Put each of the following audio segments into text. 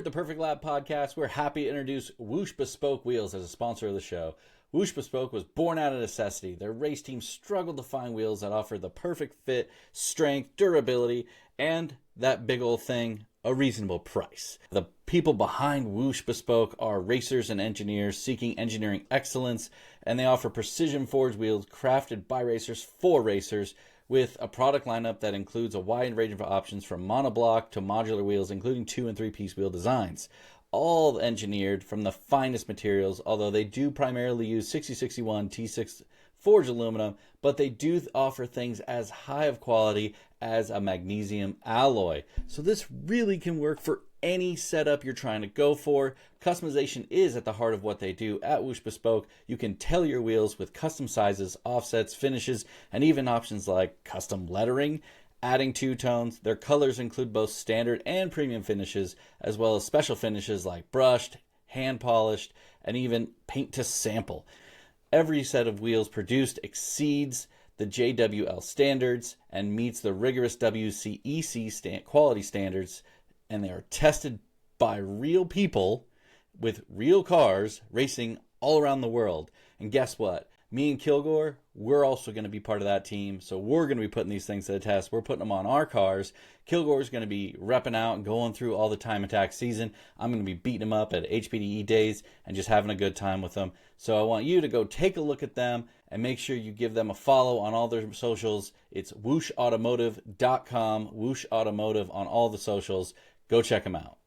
at the Perfect Lab Podcast, we're happy to introduce Whoosh Bespoke Wheels as a sponsor of the show. Whoosh Bespoke was born out of necessity. Their race team struggled to find wheels that offer the perfect fit, strength, durability, and that big old thing, a reasonable price. The people behind Whoosh Bespoke are racers and engineers seeking engineering excellence, and they offer precision forged wheels crafted by racers for racers, with a product lineup that includes a wide range of options from monoblock to modular wheels, including 2- and 3-piece wheel designs. All engineered from the finest materials, although they do primarily use 6061 T6 forged aluminum, but they do offer things as high of quality as a magnesium alloy. So this really can work for any setup you're trying to go for. Customization is at the heart of what they do at Whoosh Bespoke. You can tailor your wheels with custom sizes, offsets, finishes, and even options like custom lettering, adding two-tones. Their colors include both standard and premium finishes, as well as special finishes like brushed, hand-polished, and even paint to sample. Every set of wheels produced exceeds the JWL standards and meets the rigorous WCEC quality standards, and they are tested by real people with real cars racing all around the world. And guess what? Me and Kilgore, we're also going to be part of that team. So we're going to be putting these things to the test. We're putting them on our cars. Kilgore's going to be repping out and going through all the time attack season. I'm going to be beating them up at HPDE days and just having a good time with them. So I want you to go take a look at them and make sure you give them a follow on all their socials. It's whooshautomotive.com, Whoosh Automotive on all the socials. Go check them out.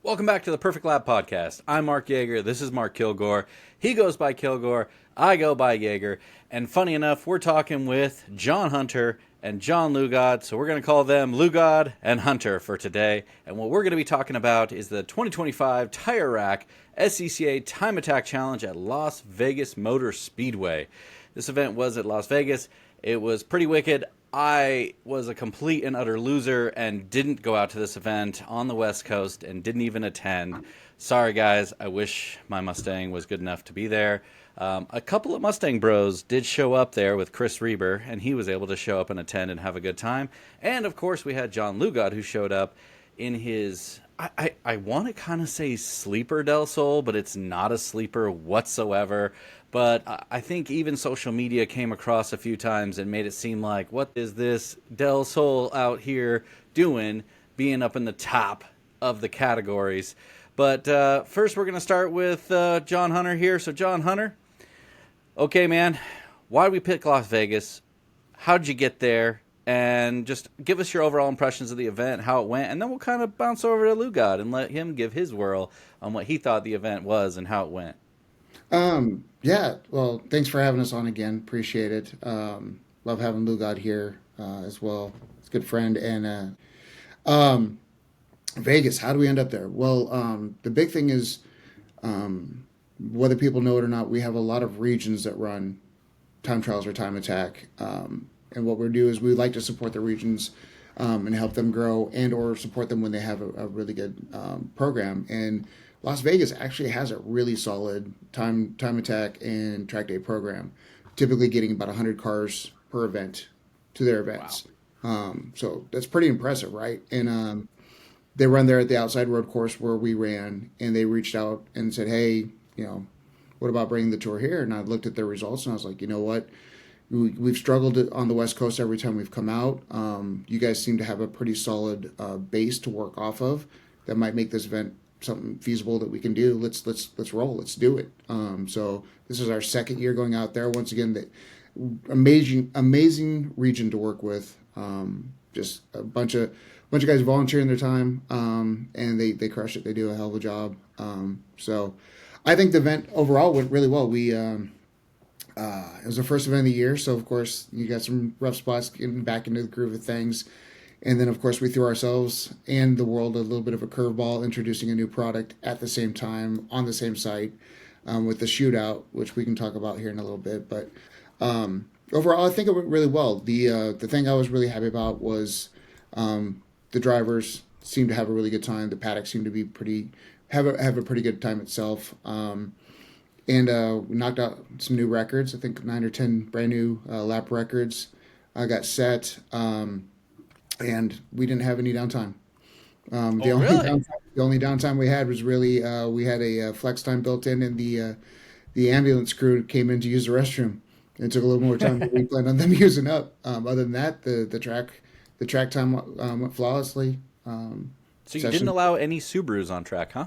Welcome back to the Perfect Lab Podcast. I'm Mark Jager. This is Mark Kilgore. He goes by Kilgore. I go by Jager. And funny enough, we're talking with John Hunter and John Lugod. So we're going to call them Lugod and Hunter for today. And what we're going to be talking about is the 2025 Tire Rack SCCA Time Attack Challenge at Las Vegas Motor Speedway. This event was at Las Vegas. It was pretty wicked. I was a complete and utter loser and didn't go out to this event on the West Coast and didn't even attend. Sorry, guys. I wish my Mustang was good enough to be there. A couple of Mustang bros did show up there with Chris Reber, and he was able to show up and attend and have a good time. And, of course, we had John Lugod, who showed up in his, I want to kind of say sleeper Del Sol, but it's not a sleeper whatsoever. But I think even social media came across a few times and made it seem like, what is this Del Sol out here doing, being up in the top of the categories? But first we're going to start with John Hunter here. So John Hunter, okay, man, why did we pick Las Vegas? How did you get there? And just give us your overall impressions of the event, how it went, and then we'll kind of bounce over to Lugod and let him give his whirl on what he thought the event was and how it went. Yeah, well, thanks for having us on again. Appreciate it. Love having Lugod here as well. It's a good friend. And Vegas, how do we end up there? Well, the big thing is, whether people know it or not, we have a lot of regions that run time trials or time attack. And what we do is we like to support the regions and help them grow and or support them when they have a really good program. And Las Vegas actually has a really solid time attack and track day program, typically getting about 100 cars per event to their events. Wow. So that's pretty impressive, right? And they run there at the outside road course where we ran, and they reached out and said, hey, what about bringing the tour here? And I looked at their results, and I was like, you know what? We've struggled on the West Coast every time we've come out. You guys seem to have a pretty solid base to work off of that might make this event something feasible that we can do. Let's roll. Let's do it. So this is our second year going out there. Once again, the amazing region to work with. Just a bunch of guys volunteering their time, and they crush it. They do a hell of a job. So I think the event overall went really well. It was the first event of the year, so of course you got some rough spots getting back into the groove of things. And then, of course, we threw ourselves and the world a little bit of a curveball, introducing a new product at the same time on the same site with the Shootout, which we can talk about here in a little bit. But overall, I think it went really well. The thing I was really happy about was the drivers seemed to have a really good time. The paddock seemed to be have a pretty good time itself. And we knocked out some new records. I think 9 or 10 brand new lap records got set. And we didn't have any downtime. The Oh, only really? downtime, the only downtime we had was really we had a flex time built in, and the ambulance crew came in to use the restroom. It took a little more time than we planned on them using up. Other than that, the track time went flawlessly. So you didn't Session. allow any Subarus on track, huh?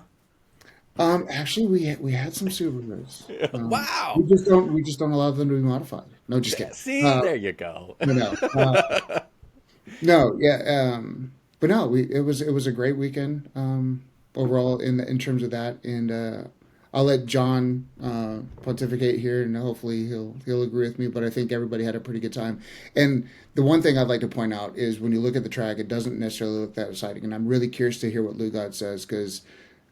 Actually, we had some Subarus. Wow. We just don't allow them to be modified. No, just kidding. See, there you go. No, no. No, yeah, but no, it was a great weekend overall in terms of that, and I'll let John pontificate here, and hopefully he'll agree with me. But I think everybody had a pretty good time. And the one thing I'd like to point out is when you look at the track, it doesn't necessarily look that exciting, and I'm really curious to hear what Lugod says because.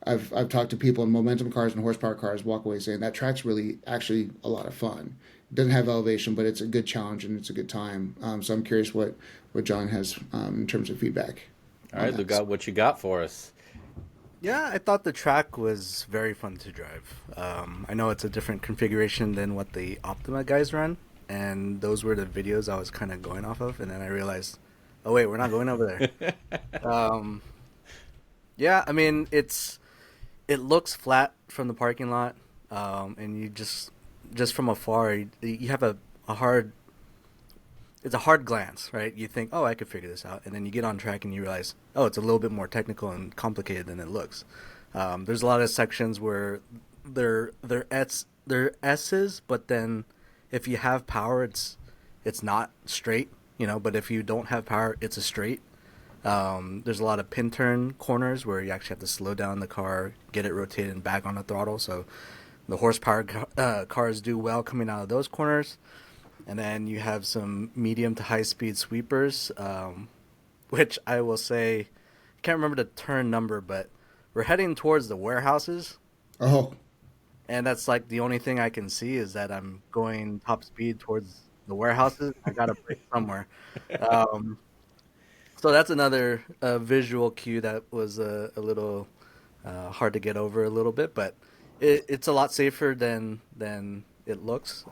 I've talked to people in momentum cars and horsepower cars walk away saying that track's really actually a lot of fun. It doesn't have elevation, but it's a good challenge and it's a good time. So I'm curious what John has in terms of feedback All on right, that. Lugod, what you got for us? Yeah, I thought the track was very fun to drive. I know it's a different configuration than what the Optima guys run, and those were the videos I was kind of going off of, and then I realized, oh wait, we're not going over there. Um, yeah, I mean it looks flat from the parking lot, and you just from afar you have a hard it's a hard glance, right? You think, oh, I could figure this out, and then you get on track and you realize, oh, it's a little bit more technical and complicated than it looks. There's a lot of sections where they're S's, but then if you have power, it's not straight, But if you don't have power, it's a straight. There's a lot of pin turn corners where you actually have to slow down the car, get it rotated and back on the throttle. So the horsepower cars do well coming out of those corners. And then you have some medium to high speed sweepers, which I will say, I can't remember the turn number, but we're heading towards the warehouses. Oh, And that's like the only thing I can see is that I'm going top speed towards the warehouses. I got to break somewhere. Um, so that's another visual cue that was a little hard to get over a little bit, but it's a lot safer than it looks.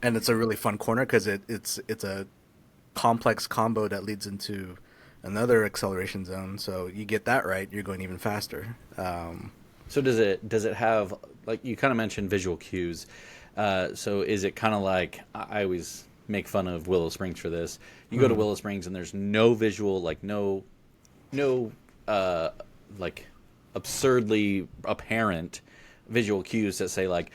And it's a really fun corner because it's a complex combo that leads into another acceleration zone. So you get that right, you're going even faster. So does it have, like you kind of mentioned, visual cues? So is it kind of like, I always make fun of Willow Springs for this. You go to Willow Springs and there's no visual, like no like absurdly apparent visual cues that say like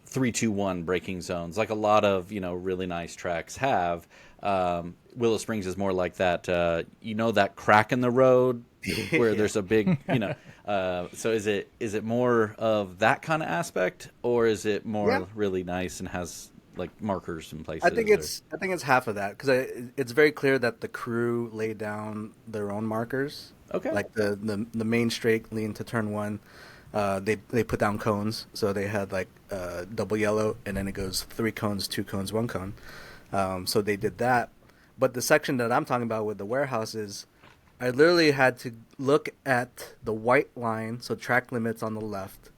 3-2-1 braking zones, like a lot of really nice tracks have. Willow Springs is more like that. That crack in the road where there's a big So is it more of that kind of aspect, or is it more Yeah, really nice and has like markers in places? I think it's half of that because it's very clear that the crew laid down their own markers. Okay. Like the main straight lean to turn one, they put down cones, so they had like double yellow, and then it goes 3 cones, 2 cones, 1 cone. So they did that, but the section that I'm talking about with the warehouses, I literally had to look at the white line, so track limits on the left,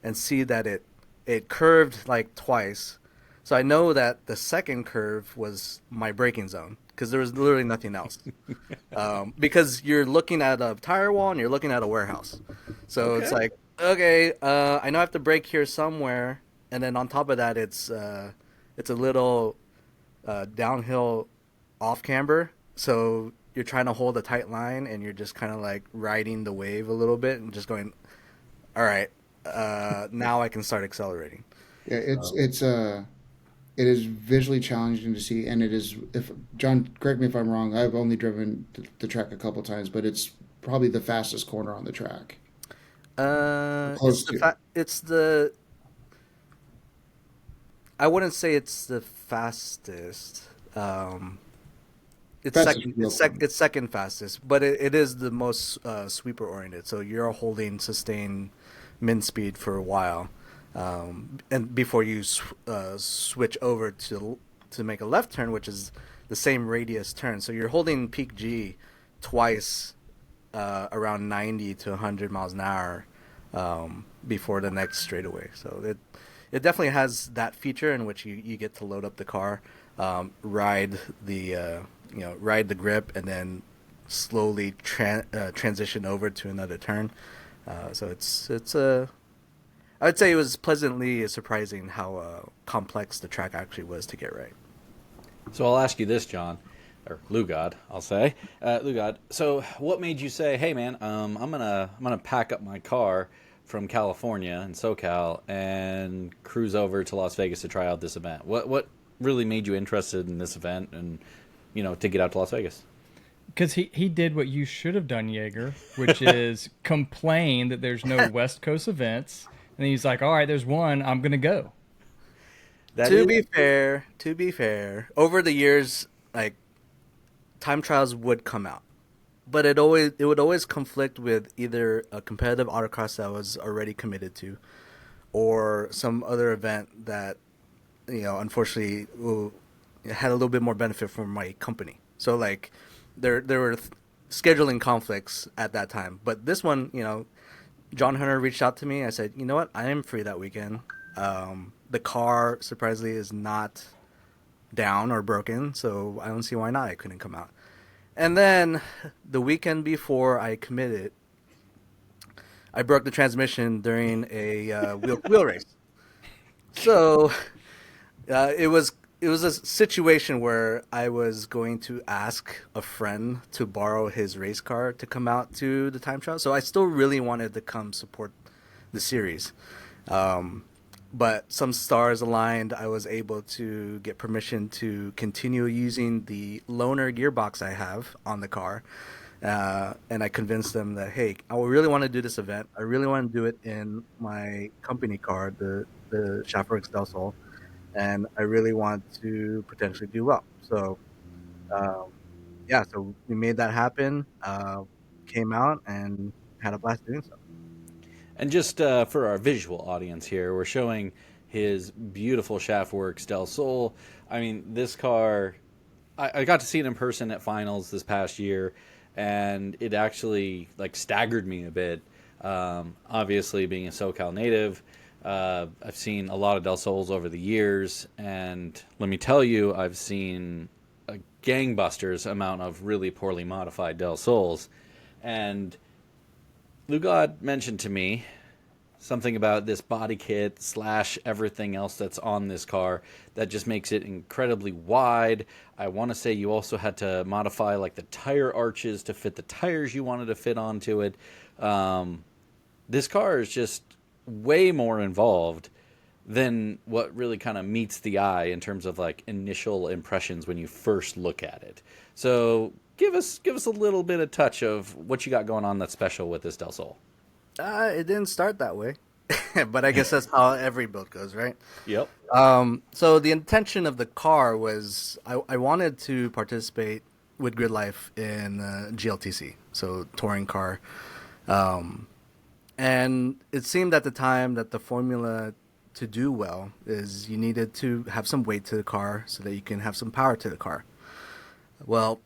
and see that it curved like twice. So I know that the second curve was my braking zone because there was literally nothing else. Because you're looking at a tire wall and you're looking at a warehouse. So it's Okay. like, okay, I know I have to brake here somewhere. And then on top of that, it's a little downhill off camber. So you're trying to hold a tight line and you're just kind of like riding the wave a little bit and just going, all right, now I can start accelerating. yeah, So it is visually challenging to see, and it is. If John, correct me if I'm wrong. I've only driven the track a couple times, but it's probably the fastest corner on the track. Close to. it's the I wouldn't say it's the fastest. It's Fastest second. real corner. It's second fastest, but it is the most sweeper oriented. So you're holding sustained min speed for a while, and before you switch over to make a left turn, which is the same radius turn. So you're holding peak G twice, around 90 to 100 miles an hour, before the next straightaway. So it definitely has that feature in which you get to load up the car, ride the ride the grip, and then slowly transition over to another turn. So I would say it was pleasantly surprising how complex the track actually was to get right. So I'll ask you this, John, or Lugod, I'll say, Lugod. So what made you say, "Hey, man, I'm gonna pack up my car from California and SoCal and cruise over to Las Vegas to try out this event"? What really made you interested in this event and to get out to Las Vegas? Because he did what you should have done, Jaeger, which is complain that there's no West Coast events. And he's like, all right, there's one. I'm going to go. To be fair, over the years, like, time trials would come out. But it would always conflict with either a competitive autocross that I was already committed to or some other event that, unfortunately had a little bit more benefit from my company. So, like, there were scheduling conflicts at that time. But this one, John Hunter reached out to me. I said, you know what? I am free that weekend. The car, surprisingly, is not down or broken, so I don't see why not. I couldn't come out. And then the weekend before I committed, I broke the transmission during a wheel race. So it was a situation where I was going to ask a friend to borrow his race car to come out to the time trial. So I still really wanted to come support the series. But some stars aligned. I was able to get permission to continue using the loaner gearbox I have on the car. And I convinced them that, hey, I really want to do this event. I really want to do it in my company car, the Shaftworks Del Sol. And I really want to potentially do well. So, so we made that happen, came out, and had a blast doing so. And just for our visual audience here, we're showing his beautiful Shaftworks Del Sol. I mean, this car, I got to see it in person at finals this past year, and it actually staggered me a bit. Obviously, being a SoCal native, I've seen a lot of Del Sols over the years, and let me tell you, I've seen a gangbusters amount of really poorly modified Del Sols. And Lugod mentioned to me something about this body kit / everything else that's on this car that just makes it incredibly wide. I want to say you also had to modify the tire arches to fit the tires you wanted to fit onto it. This car is just way more involved than what really kind of meets the eye in terms of initial impressions when you first look at it. So give us a little bit of touch of what you got going on that's special with this Del Sol. It didn't start that way, but I guess that's how every build goes, right? Yep. So the intention of the car was I wanted to participate with Grid Life in GLTC, so touring car. And it seemed at the time that the formula to do well is you needed to have some weight to the car so that you can have some power to the car. Well,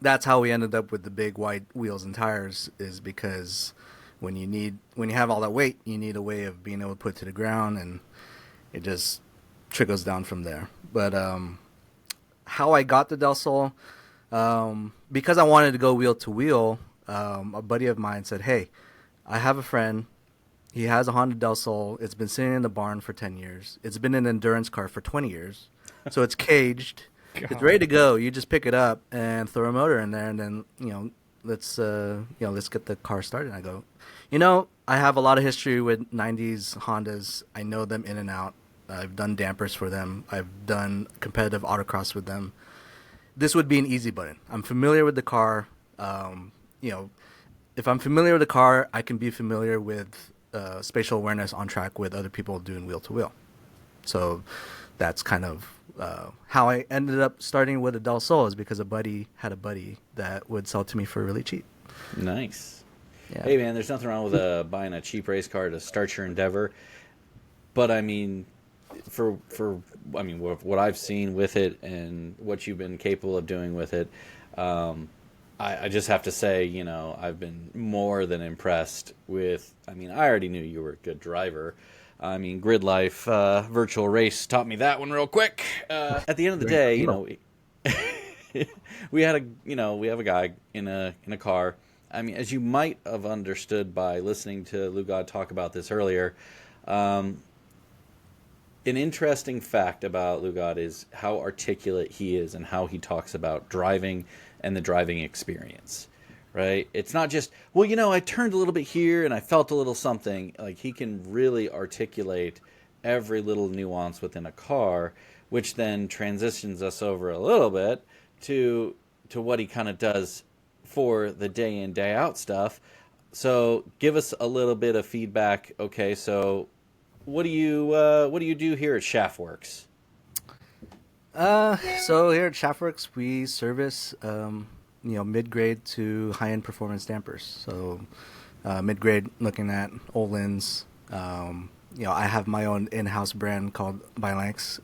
that's how we ended up with the big wide wheels and tires, is because when you have all that weight, you need a way of being able to put it to the ground, and it just trickles down from there. But how I got the Del Sol, because I wanted to go wheel to wheel, a buddy of mine said, hey, I have a friend. He has a Honda Del Sol. It's been sitting in the barn for 10 years. It's been an endurance car for 20 years. So it's caged. God. It's ready to go. You just pick it up and throw a motor in there, and then, let's get the car started. And I go, I have a lot of history with 90s Hondas. I know them in and out. I've done dampers for them. I've done competitive autocross with them. This would be an easy button. I'm familiar with the car. If I'm familiar with the car, I can be familiar with spatial awareness on track with other people doing wheel to wheel. So that's kind of how I ended up starting with a Del Sol, is because a buddy had a buddy that would sell to me for really cheap. Nice. Yeah. Hey, man, there's nothing wrong with buying a cheap race car to start your endeavor. But, I mean, for what I've seen with it and what you've been capable of doing with it, I just have to say, I've been more than impressed with, I already knew you were a good driver. Grid Life Virtual Race taught me that one real quick. At the end of the day, we had we have a guy in a car. I mean, as you might have understood by listening to Lugod talk about this earlier, an interesting fact about Lugod is how articulate he is and how he talks about driving and the driving experience. Right? It's not just, I turned a little bit here and I felt a little something. Like, he can really articulate every little nuance within a car, which then transitions us over a little bit to what he kind of does for the day in, day out stuff. So give us a little bit of feedback. Okay, so what do you do here at Shaftworks? So here at Shaftworks, we service mid-grade to high-end performance dampers. So mid-grade, looking at Olin's. I have my own in-house brand called Bilanx.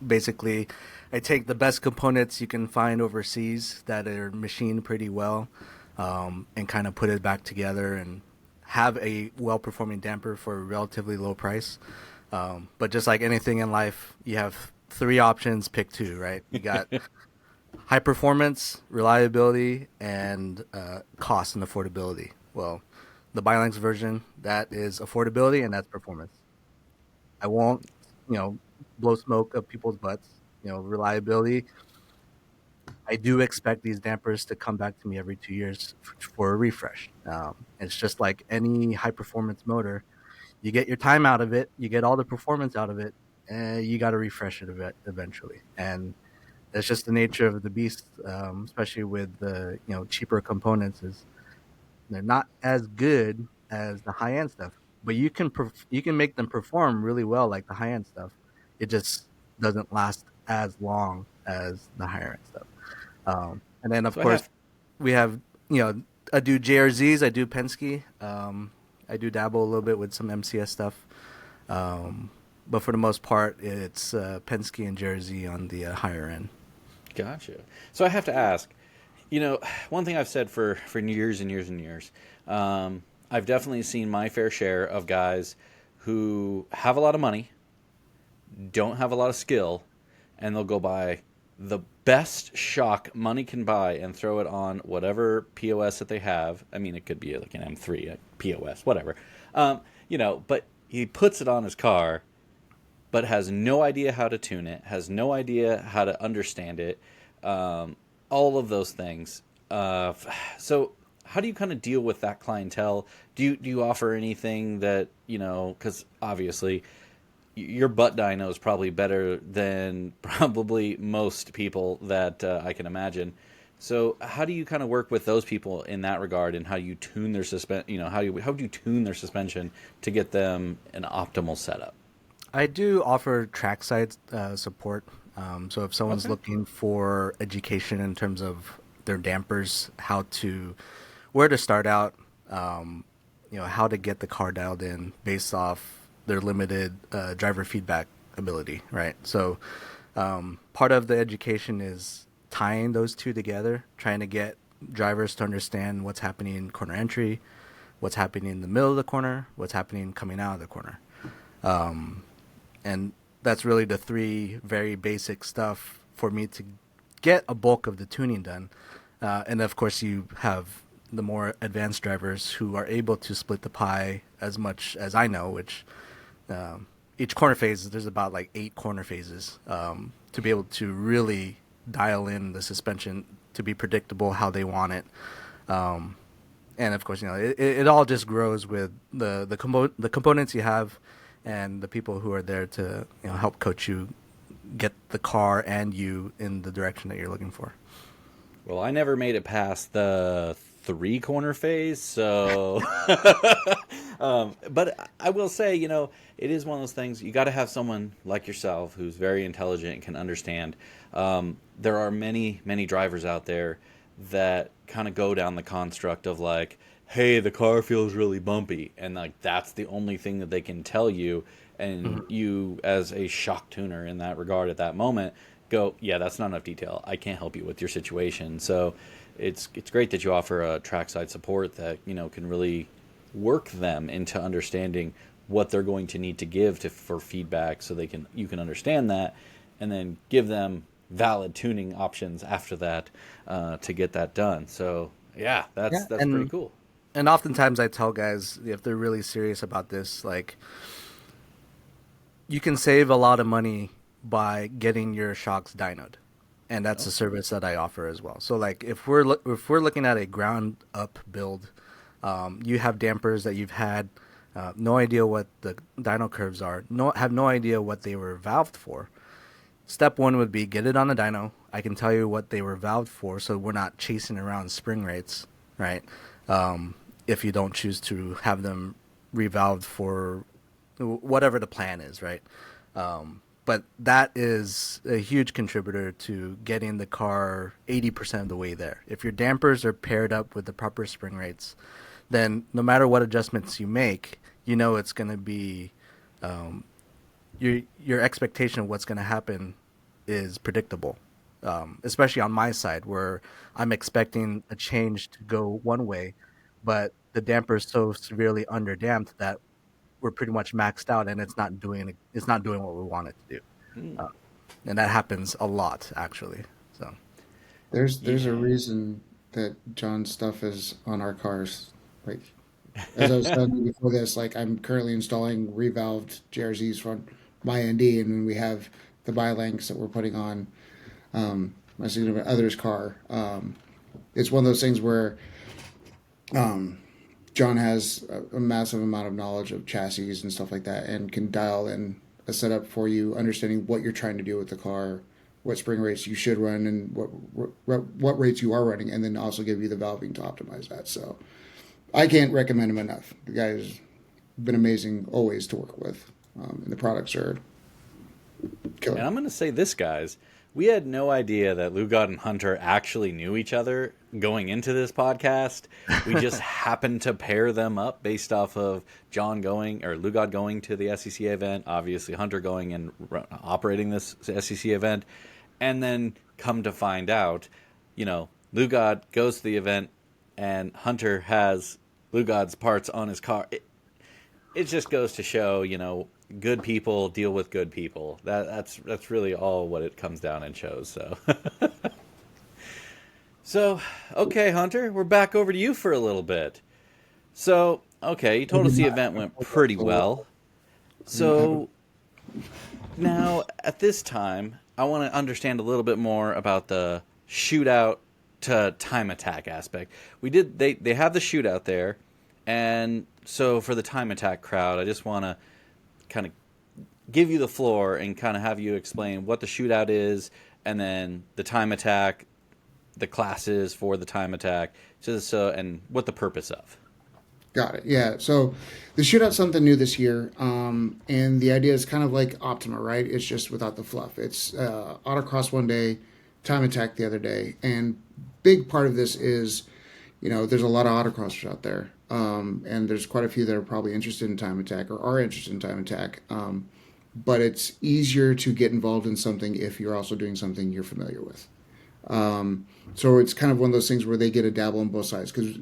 Basically, I take the best components you can find overseas that are machined pretty well, and kind of put it back together and have a well-performing damper for a relatively low price. But just like anything in life, you have 3 options, pick 2, right? You got high performance, reliability, and cost and affordability. Well, the Bilanx version, that is affordability and that's performance. I won't, blow smoke up people's butts. Reliability. I do expect these dampers to come back to me every 2 years for a refresh. It's just like any high performance motor. You get your time out of it, you get all the performance out of it, and you got to refresh it eventually. And it's just the nature of the beast, especially with the cheaper components. Is they're not as good as the high end stuff, but you can make them perform really well like the high end stuff. It just doesn't last as long as the higher end stuff. And then of course we have I do JRZs, I do Penske, I do dabble a little bit with some MCS stuff, but for the most part it's Penske and JRZ on the higher end. Gotcha. So I have to ask, one thing I've said for years and years and years, I've definitely seen my fair share of guys who have a lot of money, don't have a lot of skill, and they'll go buy the best shock money can buy and throw it on whatever POS that they have. I mean, it could be like an M3, a POS, whatever. But he puts it on his car, but has no idea how to tune it, has no idea how to understand it, all of those things. So how do you kind of deal with that clientele? Do you offer anything that, because obviously your butt dyno is probably better than probably most people that I can imagine. So how do you kind of work with those people in that regard, and how do you tune their how do you tune their suspension to get them an optimal setup? I do offer trackside support. So if someone's looking for education in terms of their dampers, where to start out, how to get the car dialed in based off their limited driver feedback ability, right? So part of the education is tying those two together, trying to get drivers to understand what's happening in corner entry, what's happening in the middle of the corner, what's happening coming out of the corner. And that's really the 3 very basic stuff for me to get a bulk of the tuning done. And of course you have the more advanced drivers who are able to split the pie as much as I know, which each corner phase, there's about like 8 corner phases to be able to really dial in the suspension to be predictable how they want it. And of course, it all just grows with the components you have and the people who are there to help coach you get the car and you in the direction that you're looking for. Well, I never made it past the 3 corner phase, so but I will say, it is one of those things. You got to have someone like yourself who's very intelligent and can understand. There are many drivers out there that kind of go down the construct of like, hey, the car feels really bumpy, and like that's the only thing that they can tell you, and you as a shock tuner in that regard at that moment go, yeah, that's not enough detail, I can't help you with your situation. So it's great that you offer a trackside support that can really work them into understanding what they're going to need to give for feedback, so you can understand that, and then give them valid tuning options after that to get that done. So yeah, that's Yeah, pretty cool. And oftentimes I tell guys, if they're really serious about this, like, you can save a lot of money by getting your shocks dynoed, and that's a service that I offer as well. So like if we're looking at a ground up build, you have dampers that you've had no idea what the dyno curves are, have no idea what they were valved for. Step one would be get it on the dyno. I can tell you what they were valved for, so we're not chasing around spring rates, right? If you don't choose to have them revalved for whatever the plan is, right? But that is a huge contributor to getting the car 80% of the way there. If your dampers are paired up with the proper spring rates, then no matter what adjustments you make, you know it's going to be your expectation of what's going to happen is predictable. Especially on my side, where I'm expecting a change to go one way, but the damper is so severely underdamped that we're pretty much maxed out, and it's not doing what we want it to do. And that happens a lot, actually. So There's a reason that John's stuff is on our cars. Like, as I was telling you before this, like I'm currently installing revalved JRZs from my ND, and then we have the bilanks that we're putting on my significant other's car. It's one of those things where John has a massive amount of knowledge of chassis and stuff like that, and can dial in a setup for you, understanding what you're trying to do with the car, what spring rates you should run, and what rates you are running, and then also give you the valving to optimize that. So I can't recommend him enough. The guy's been amazing always to work with, and the products are killer. And I'm going to say this, guys. We had no idea that Lugod and Hunter actually knew each other going into this podcast. We just happened to pair them up based off of Lugod going to the SCCA event, obviously Hunter going and operating this SCCA event, and then come to find out, Lugod goes to the event and Hunter has Lugod's parts on his car. It just goes to show, good people deal with good people. That's really all what it comes down and shows. So, okay, Hunter, we're back over to you for a little bit. So, okay, you told us the event went pretty well. So, now at this time, I want to understand a little bit more about the shootout to time attack aspect. They have the shootout there, and so for the time attack crowd, I just want to kind of give you the floor and kind of have you explain what the shootout is, and then the time attack, the classes for the time attack, and what the purpose of. Got it. Yeah. So the shootout's something new this year, and the idea is kind of like Optima, right? It's just without the fluff. It's autocross one day, time attack the other day, and big part of this is, there's a lot of autocrossers out there, and there's quite a few that are probably interested in time attack or are interested in time attack. But it's easier to get involved in something if you're also doing something you're familiar with. So it's kind of one of those things where they get a dabble on both sides, because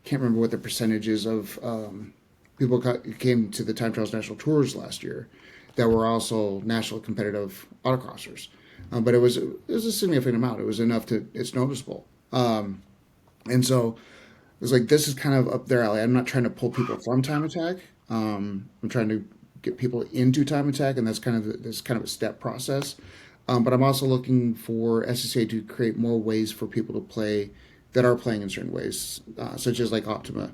can't remember what the percentage is of people came to the Time Trials National Tours last year that were also national competitive autocrossers, but it was a significant amount. It was enough it's noticeable, and so it was like, this is kind of up their alley. I'm not trying to pull people from time attack. I'm trying to get people into time attack, and that's kind of a step process. But I'm also looking for SCCA to create more ways for people to play that are playing in certain ways, such as like Optima,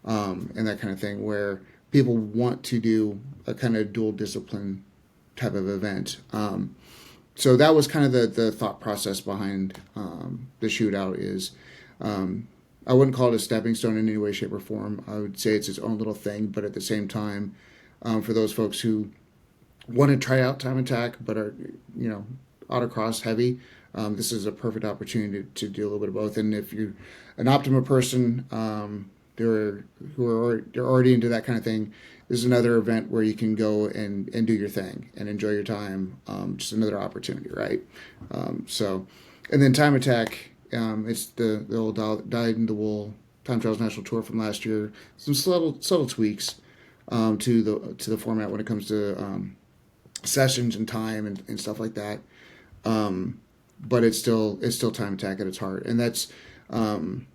and that kind of thing, where people want to do a kind of dual discipline type of event. So that was kind of the thought process behind the shootout is, I wouldn't call it a stepping stone in any way, shape, or form. I would say it's its own little thing, but at the same time, for those folks who want to try out time attack but are, autocross heavy, this is a perfect opportunity to do a little bit of both. And if you're an Optima person, they're already into that kind of thing, this is another event where you can go and do your thing and enjoy your time. Just another opportunity, right? And then time attack, it's the old dyed-in-the-wool Time Trials National Tour from last year. Some subtle tweaks to the format when it comes to sessions and time and stuff like that. but it's still time attack at its heart, and that's kind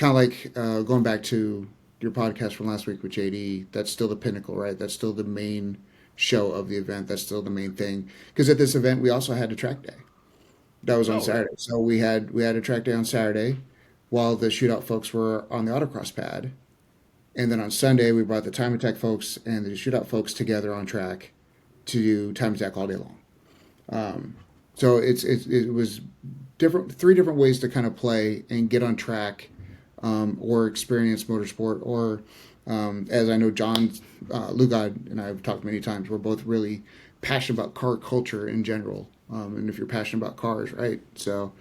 of like going back to your podcast from last week with JD. That's still the pinnacle, right? That's still the main show of the event. That's still the main thing. Because at this event, we also had a track day. That was on Saturday. Right. So we had a track day on Saturday, while the shootout folks were on the autocross pad, and then on Sunday we brought the time attack folks and the shootout folks together on track to do time attack all day long. So it was three different ways to kind of play and get on track, or experience motorsport, or as I know John Lugod and I have talked many times, we're both really passionate about car culture in general, and if you're passionate about cars, right? So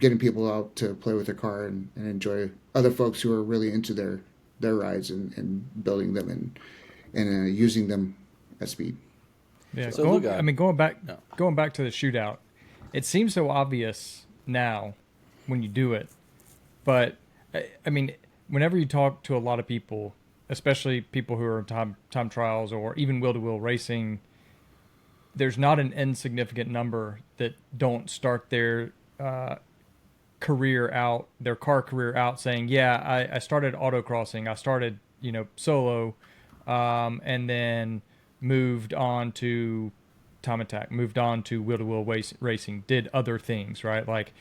getting people out to play with their car and enjoy other folks who are really into their rides and building them and using them at speed. Yeah, so going back to the shootout, it seems so obvious now when you do it, but I mean, whenever you talk to a lot of people, especially people who are in time trials or even wheel-to-wheel racing, there's not an insignificant number that don't start their car career out saying, yeah, I started autocrossing, I started, solo, and then moved on to time attack, moved on to wheel-to-wheel racing, did other things, right? Like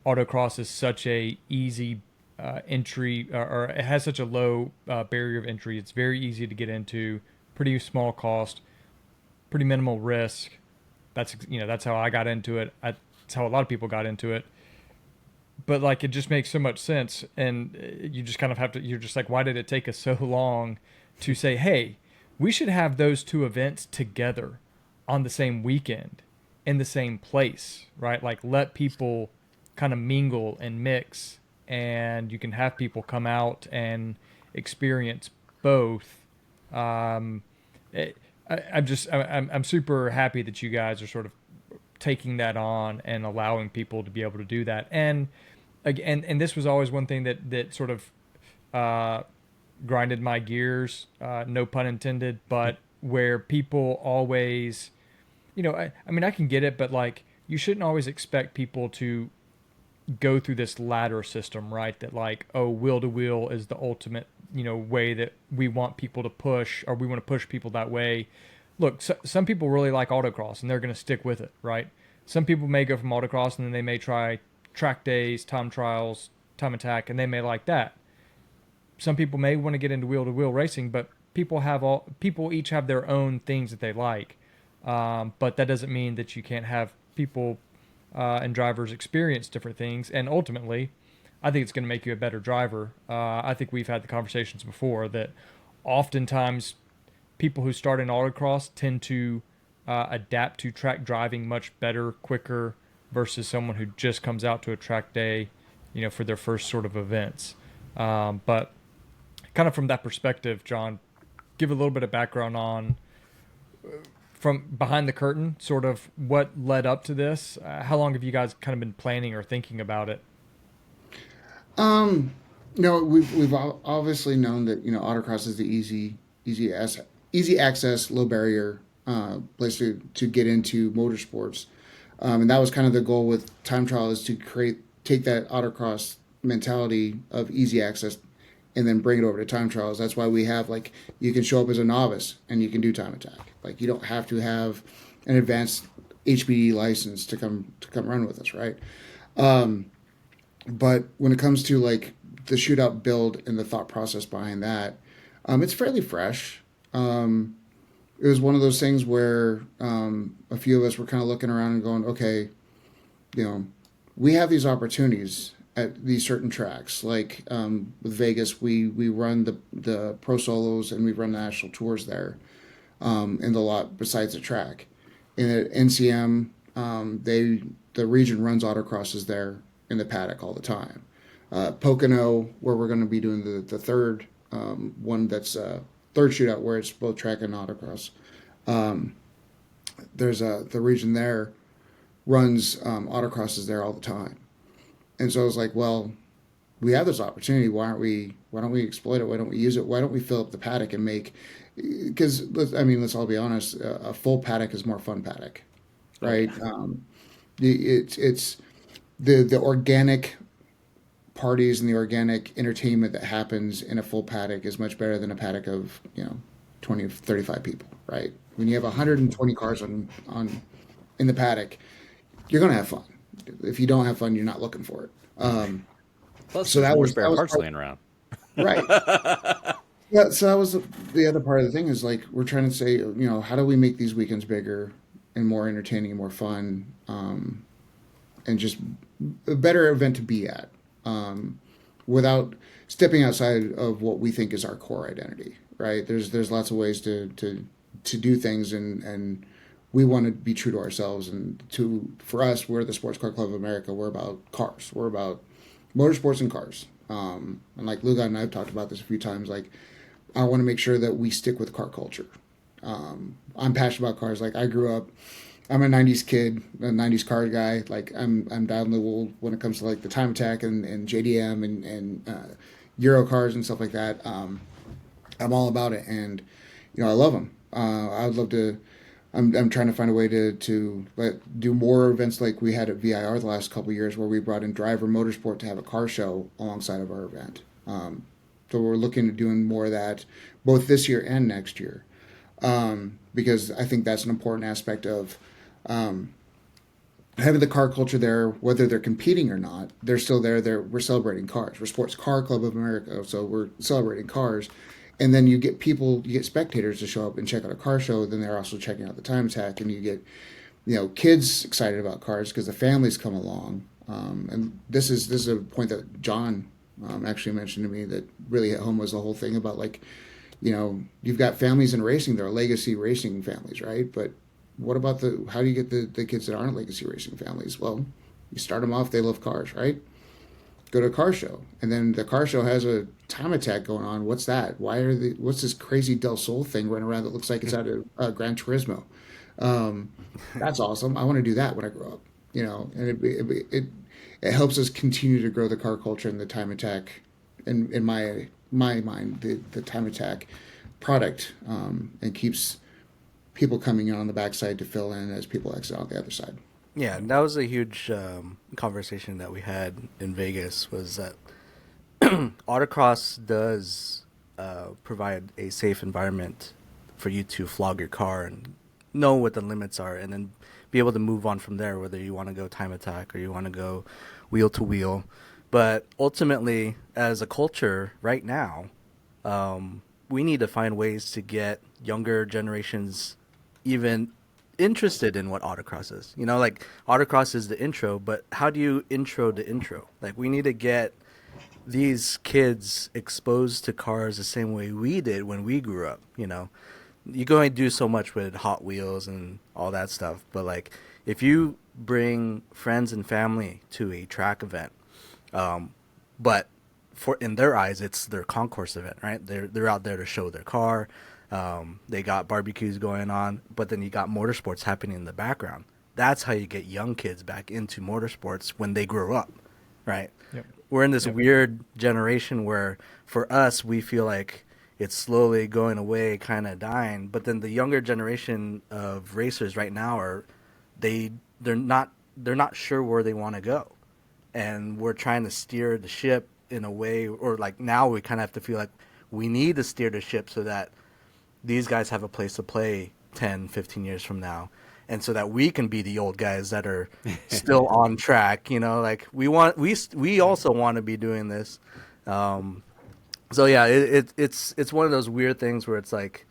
autocross is such a easy entry, or it has such a low barrier of entry. It's very easy to get into, pretty small cost, pretty minimal risk. That's how I got into it. That's how a lot of people got into it. But like, it just makes so much sense, and you just kind of have to. You're just like, why did it take us so long to say, hey, we should have those two events together on the same weekend in the same place, right? Like, let people kind of mingle and mix, and you can have people come out and experience both. I'm super happy that you guys are sort of taking that on and allowing people to be able to do that. And again, and this was always one thing that sort of grinded my gears, no pun intended, but where people always, I mean, I can get it, but like, you shouldn't always expect people to go through this ladder system, right? That like, oh, wheel to wheel is the ultimate, way that we want people to push, or we want to push people that way. Look, some people really like autocross and they're going to stick with it, right? Some people may go from autocross and then they may try track days, time trials, time attack, and they may like that. Some people may want to get into wheel-to-wheel racing, but people each have their own things that they like. But that doesn't mean that you can't have people and drivers experience different things. And ultimately, I think it's going to make you a better driver. I think we've had the conversations before that oftentimes people who start in autocross tend to adapt to track driving much better, quicker, versus someone who just comes out to a track day, for their first sort of events. But kind of from that perspective, John, give a little bit of background on, from behind the curtain, sort of what led up to this. How long have you guys kind of been planning or thinking about it? We've obviously known that autocross is the easy access, low barrier place to get into motorsports, and that was kind of the goal with time trial, is to take that autocross mentality of easy access and then bring it over to time trials. That's why we have, like, you can show up as a novice and you can do time attack. Like, you don't have to have an advanced HPD license to come run with us, right? But when it comes to like the shootout build and the thought process behind that, it's fairly fresh. It was one of those things where a few of us were kind of looking around and going, okay, we have these opportunities at these certain tracks. Like with Vegas, we run the pro solos and we run the national tours there in the lot besides the track. And at NCM, the region runs autocrosses there in the paddock all the time. Pocono, where we're going to be doing the third one, that's third shootout, where it's both track and autocross. There's the region there runs autocrosses there all the time. And so I was like, well, we have this opportunity. Why don't we exploit it? Why don't we use it? Why don't we fill up the paddock and make? Because let's all be honest, a full paddock is more fun paddock. right? It's the organic parties and the organic entertainment that happens in a full paddock is much better than a paddock of 20 35 people, right? When you have 120 cars on in the paddock, you're going to have fun. If you don't have fun, you're not looking for it. Plus, So there's that more was spare that was parts part, laying around. right. Yeah, so that was the other part of the thing is like we're trying to say, how do we make these weekends bigger and more entertaining and more fun, and just a better event to be at, without stepping outside of what we think is our core identity, right? There's lots of ways to do things, and we want to be true to ourselves. And for us, we're the Sports Car Club of America. We're about cars. We're about motorsports and cars. And like Lugod and I have talked about this a few times, like I want to make sure that we stick with car culture. I'm passionate about cars. Like I grew up, I'm a '90s kid, a '90s car guy. Like I'm down in the wool when it comes to like the time attack and JDM and Euro cars and stuff like that. I'm all about it, and I love them. I would love to. I'm trying to find a way to do more events like we had at VIR the last couple of years, where we brought in Driver Motorsport to have a car show alongside of our event. So we're looking at doing more of that both this year and next year, because I think that's an important aspect of having the car culture there. Whether they're competing or not, they're still there. We're celebrating cars. We're Sports Car Club of America, so we're celebrating cars. And then you get spectators to show up and check out a car show. Then they're also checking out the time attack, and you get, kids excited about cars because the families come along. And this is a point that John actually mentioned to me that really hit home, was the whole thing about like, you've got families in racing. They're legacy racing families, right? But what about how do you get the kids that aren't legacy racing families? Well, you start them off, they love cars, right? Go to a car show, and then the car show has a time attack going on. What's that? What's this crazy Del Sol thing running around that looks like it's out of Gran Turismo? That's awesome. I want to do that when I grow up. And it helps us continue to grow the car culture and the time attack. In my mind, the time attack product, and keeps people coming in on the backside to fill in as people exit on the other side. Yeah, that was a huge conversation that we had in Vegas, was that autocross does provide a safe environment for you to flog your car and know what the limits are, and then be able to move on from there, whether you want to go time attack or you want to go wheel to wheel. But ultimately, as a culture right now, we need to find ways to get younger generations even interested in what autocross is. Like autocross is the intro, but how do you intro the intro? Like we need to get these kids exposed to cars the same way we did when we grew up. You go and do so much with Hot Wheels and all that stuff, but like if you bring friends and family to a track event, but in their eyes it's their concourse event, right? They're out there to show their car. They got barbecues going on, but then you got motorsports happening in the background. That's how you get young kids back into motorsports when they grow up, right? Yep. We're in this weird generation where for us, we feel like it's slowly going away, kind of dying. But then the younger generation of racers right now they're not sure where they want to go. And we're trying to steer the ship in a way, or like now we kind of have to feel like we need to steer the ship so that these guys have a place to play 10, 15 years from now. And so that we can be the old guys that are still on track, like we also want to be doing this. So yeah, it's one of those weird things where it's like,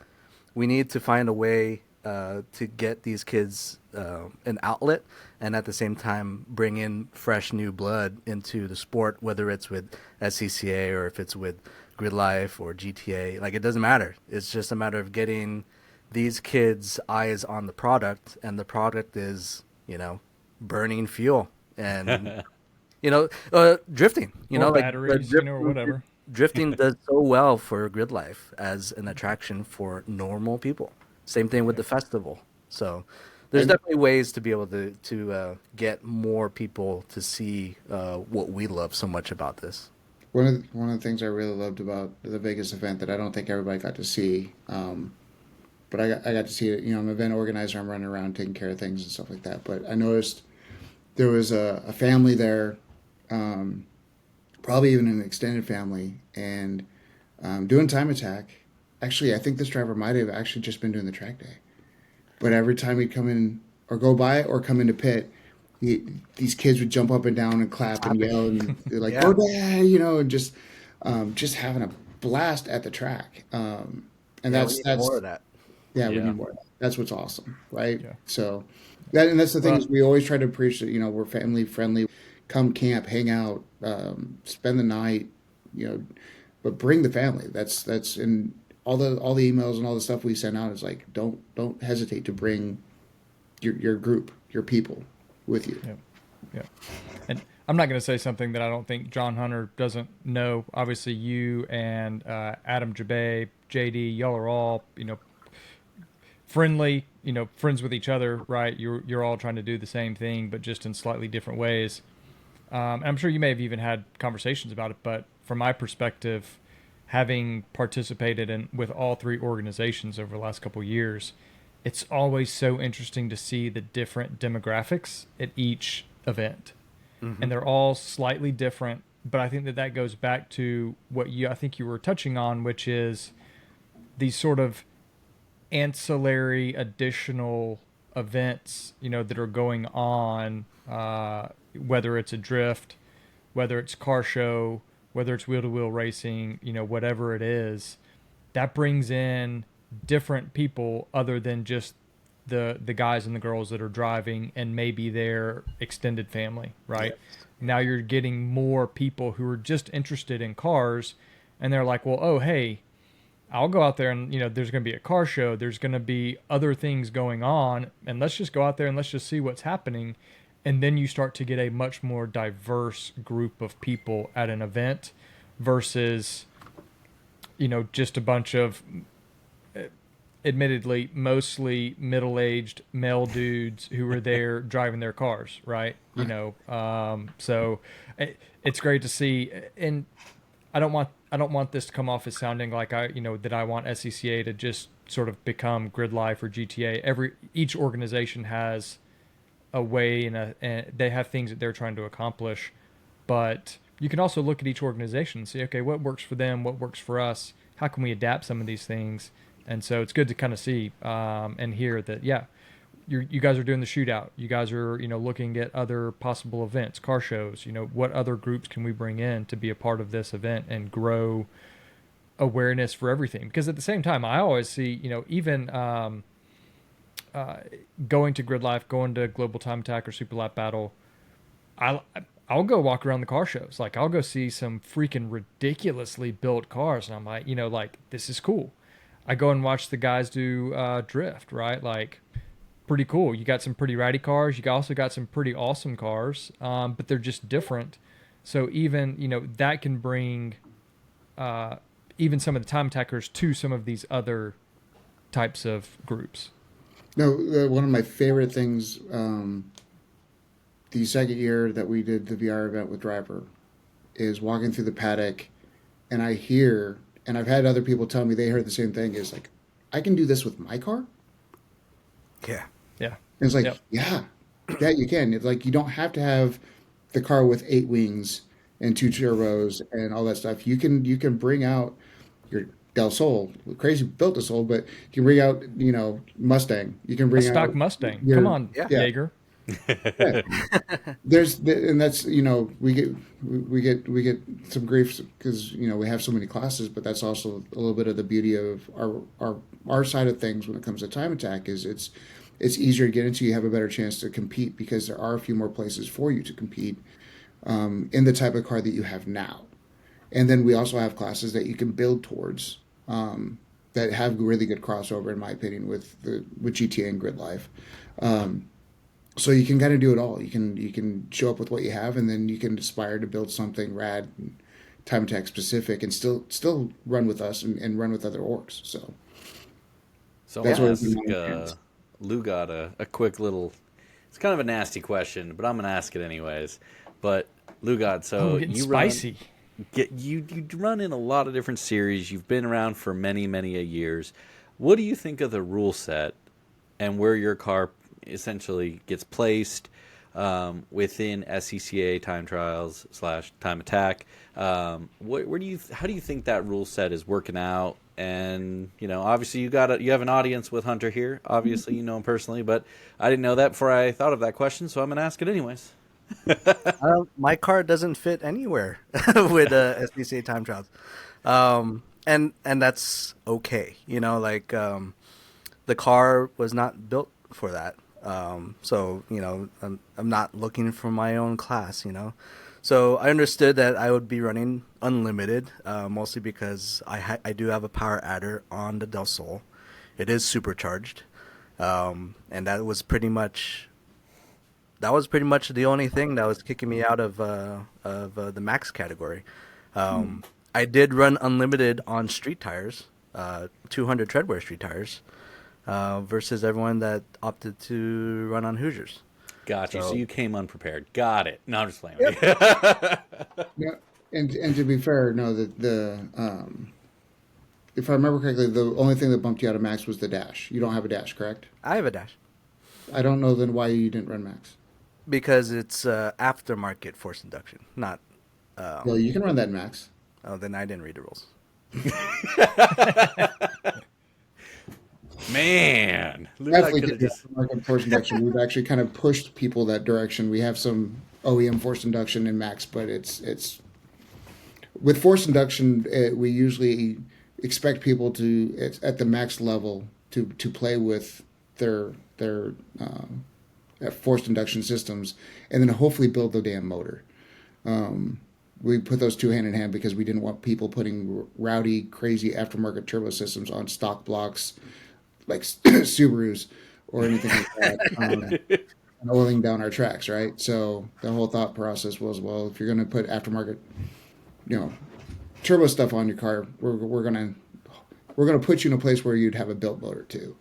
we need to find a way to get these kids an outlet, and at the same time bring in fresh new blood into the sport, whether it's with SCCA or if it's with Grid Life or GTA. Like, it doesn't matter. It's just a matter of getting these kids' eyes on the product, and the product is, burning fuel and, drifting, or like batteries, or whatever. Drifting does so well for Grid Life as an attraction for normal people. Same thing with the festival. So there's definitely ways to be able to get more people to see what we love so much about this. One of the things I really loved about the Vegas event that I don't think everybody got to see, but I got to see it. I'm an event organizer. I'm running around taking care of things and stuff like that. But I noticed there was a family there, probably even an extended family, and doing time attack. Actually, I think this driver might have actually just been doing the track day. But every time he'd come in or go by or come into pit, these kids would jump up and down and clap and yell and they're like, "Go dad!" And just having a blast at the track. And that's more of that. Yeah, we need more of that. That's what's awesome, right? Yeah. So that's the thing is we always try to preach that we're family friendly. Come camp, hang out, spend the night, but bring the family. That's in all the emails and all the stuff we send out is like don't hesitate to bring your group, your people with you. Yeah. And I'm not going to say something that I don't think John Hunter doesn't know. Obviously, you and Adam Jabay, JD, y'all are all friendly, friends with each other, right? You're all trying to do the same thing, but just in slightly different ways. And I'm sure you may have even had conversations about it, but from my perspective, having participated in with all three organizations over the last couple of years, it's always so interesting to see the different demographics at each event. Mm-hmm. And they're all slightly different, but I think that goes back to what I think you were touching on, which is these sort of ancillary additional events, that are going on, whether it's a drift, whether it's car show, whether it's wheel-to-wheel racing, whatever it is, that brings in different people other than just the guys and the girls that are driving and maybe their extended family, right? Yes. Now you're getting more people who are just interested in cars, and they're like, well, oh, hey, I'll go out there and, there's going to be a car show. There's going to be other things going on, and let's just go out there and let's just see what's happening. And then you start to get a much more diverse group of people at an event versus, just a bunch of, admittedly, mostly middle-aged male dudes who were there driving their cars, right? So it's great to see. And I don't want this to come off as sounding like that I want SCCA to just sort of become Grid Life or GTA. Each organization has a way and they have things that they're trying to accomplish, but you can also look at each organization and see, okay, what works for them, what works for us, how can we adapt some of these things? And so it's good to kind of see and hear that, you guys are doing the shootout. You guys are, looking at other possible events, car shows. What other groups can we bring in to be a part of this event and grow awareness for everything? Because at the same time, I always see, even going to Grid Life, going to Global Time Attack or Super Lap Battle, I'll go walk around the car shows. Like, I'll go see some freaking ridiculously built cars, and I'm like, this is cool. I go and watch the guys do drift, right? Like, pretty cool. You got some pretty ratty cars. You also got some pretty awesome cars, but they're just different. So even, that can bring even some of the time attackers to some of these other types of groups. No, one of my favorite things, the second year that we did the VR event with Driver, is walking through the paddock, and I hear, and I've had other people tell me they heard the same thing, is like, I can do this with my car? Yeah. And it's like, yeah, you can. It's like, you don't have to have the car with 8 wings and 2 turbos and all that stuff. You can bring out your Del Sol. Crazy built a Sol, but you can bring out, Mustang. You can bring a stock out Mustang. Come on, Jager. Yeah. And that's, we get some grief because, we have so many classes, but that's also a little bit of the beauty of our side of things when it comes to time attack is it's easier to get into. You have a better chance to compete because there are a few more places for you to compete in the type of car that you have now. And then we also have classes that you can build towards that have really good crossover, in my opinion, with GTA and Grid Life. So you can kind of do it all. You can show up with what you have, and then you can aspire to build something rad, and time attack specific, and still run with us and run with other orgs. So that's what Lugod a quick little. It's kind of a nasty question, but I'm gonna ask it anyways. But Lugod, so you spicy. You run in a lot of different series. You've been around for many a years. What do you think of the rule set and where your car essentially gets placed within SCCA time trials / time attack? How do you think that rule set is working out? And obviously you have an audience with Hunter here. Obviously you know him personally, but I didn't know that before I thought of that question, so I'm gonna ask it anyways. My car doesn't fit anywhere with SCCA time trials, and that's okay. The car was not built for that. So I'm not looking for my own class. So I understood that I would be running unlimited, mostly because I do have a power adder on the Del Sol. It is supercharged, and that was pretty much the only thing that was kicking me out of the max category. I did run unlimited on street tires, 200 treadwear street tires, versus everyone that opted to run on Hoosiers. Gotcha. So you came unprepared. Got it. No, I'm just playing. Yep. Yeah, and to be fair, no, if I remember correctly, the only thing that bumped you out of max was the dash. You don't have a dash, correct? I have a dash. I don't know then why you didn't run max. Because it's aftermarket force induction, not. Well, you can run that in max. Oh, then I didn't read the rules. Man, Definitely get the aftermarket force induction. We've actually kind of pushed people that direction. We have some OEM force induction in max, but it's with force induction. We usually expect people to at the max level to play with their forced induction systems, and then hopefully build the damn motor. We put those two hand in hand because we didn't want people putting rowdy, crazy aftermarket turbo systems on stock blocks like Subarus or anything like that, and oiling down our tracks, right? So the whole thought process was, well, if you're going to put aftermarket, turbo stuff on your car, we're gonna put you in a place where you'd have a built motor too,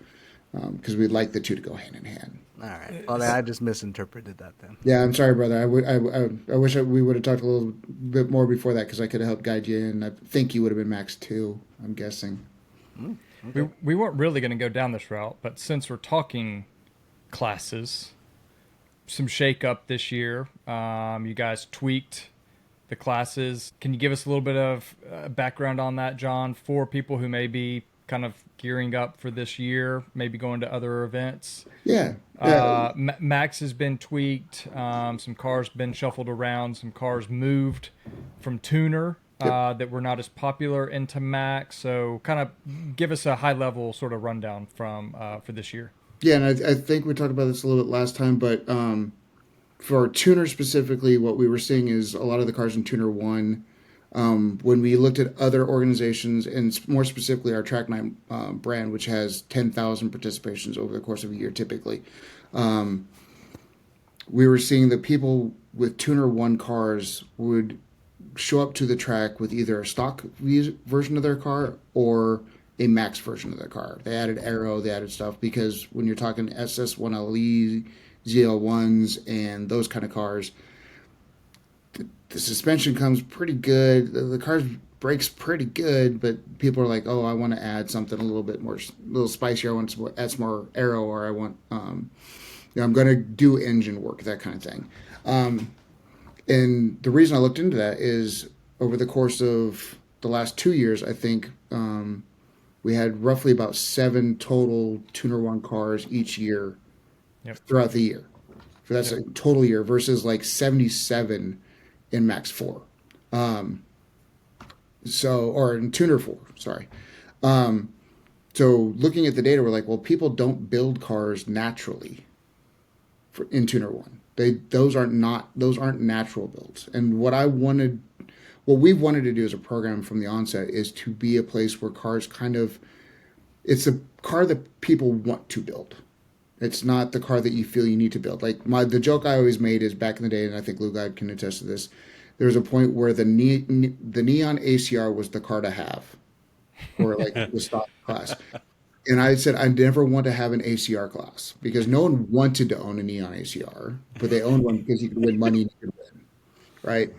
because we'd like the two to go hand in hand. All right. Well, I just misinterpreted that then. Yeah, I'm sorry, brother. I wish we would have talked a little bit more before that because I could have helped guide you in. I think you would have been max 2, I'm guessing. Okay. We weren't really going to go down this route, but since we're talking classes, some shake up this year. You guys tweaked the classes. Can you give us a little bit of background on that, John, for people who may be kind of gearing up for this year, maybe going to other events? Yeah. Max has been tweaked. Some cars been shuffled around. Some cars moved from tuner that were not as popular into Max. So kind of give us a high-level sort of rundown for this year. Yeah, and I think we talked about this a little bit last time, but for tuner specifically, what we were seeing is a lot of the cars in Tuner 1, when we looked at other organizations, and more specifically our Track 9 brand, which has 10,000 participations over the course of a year typically, we were seeing that people with Tuner 1 cars would show up to the track with either a stock version of their car or a max version of their car. They added aero, they added stuff, because when you're talking SS1LE, ZL1s, and those kind of cars, the suspension comes pretty good. The car brakes pretty good, but people are like, oh, I want to add something a little bit more, a little spicier. I want to add some more aero, or I want, I'm going to do engine work, that kind of thing. And the reason I looked into that is over the course of the last 2 years, I think we had roughly about 7 total Tuner 1 cars each year throughout the year. So that's a total year versus like 77 in Max 4. Or in Tuner 4, sorry. So looking at the data, we're like, well, people don't build cars naturally in Tuner 1. Those aren't natural builds. And what we've wanted to do as a program from the onset is to be a place where cars it's a car that people want to build. It's not the car that you feel you need to build. Like the joke I always made is back in the day, and I think Lugod can attest to this, there was a point where the neon ACR was the car to have, or like the stock class. And I said, I never want to have an ACR class because no one wanted to own a neon ACR, but they owned one because you could win money and you could win, right?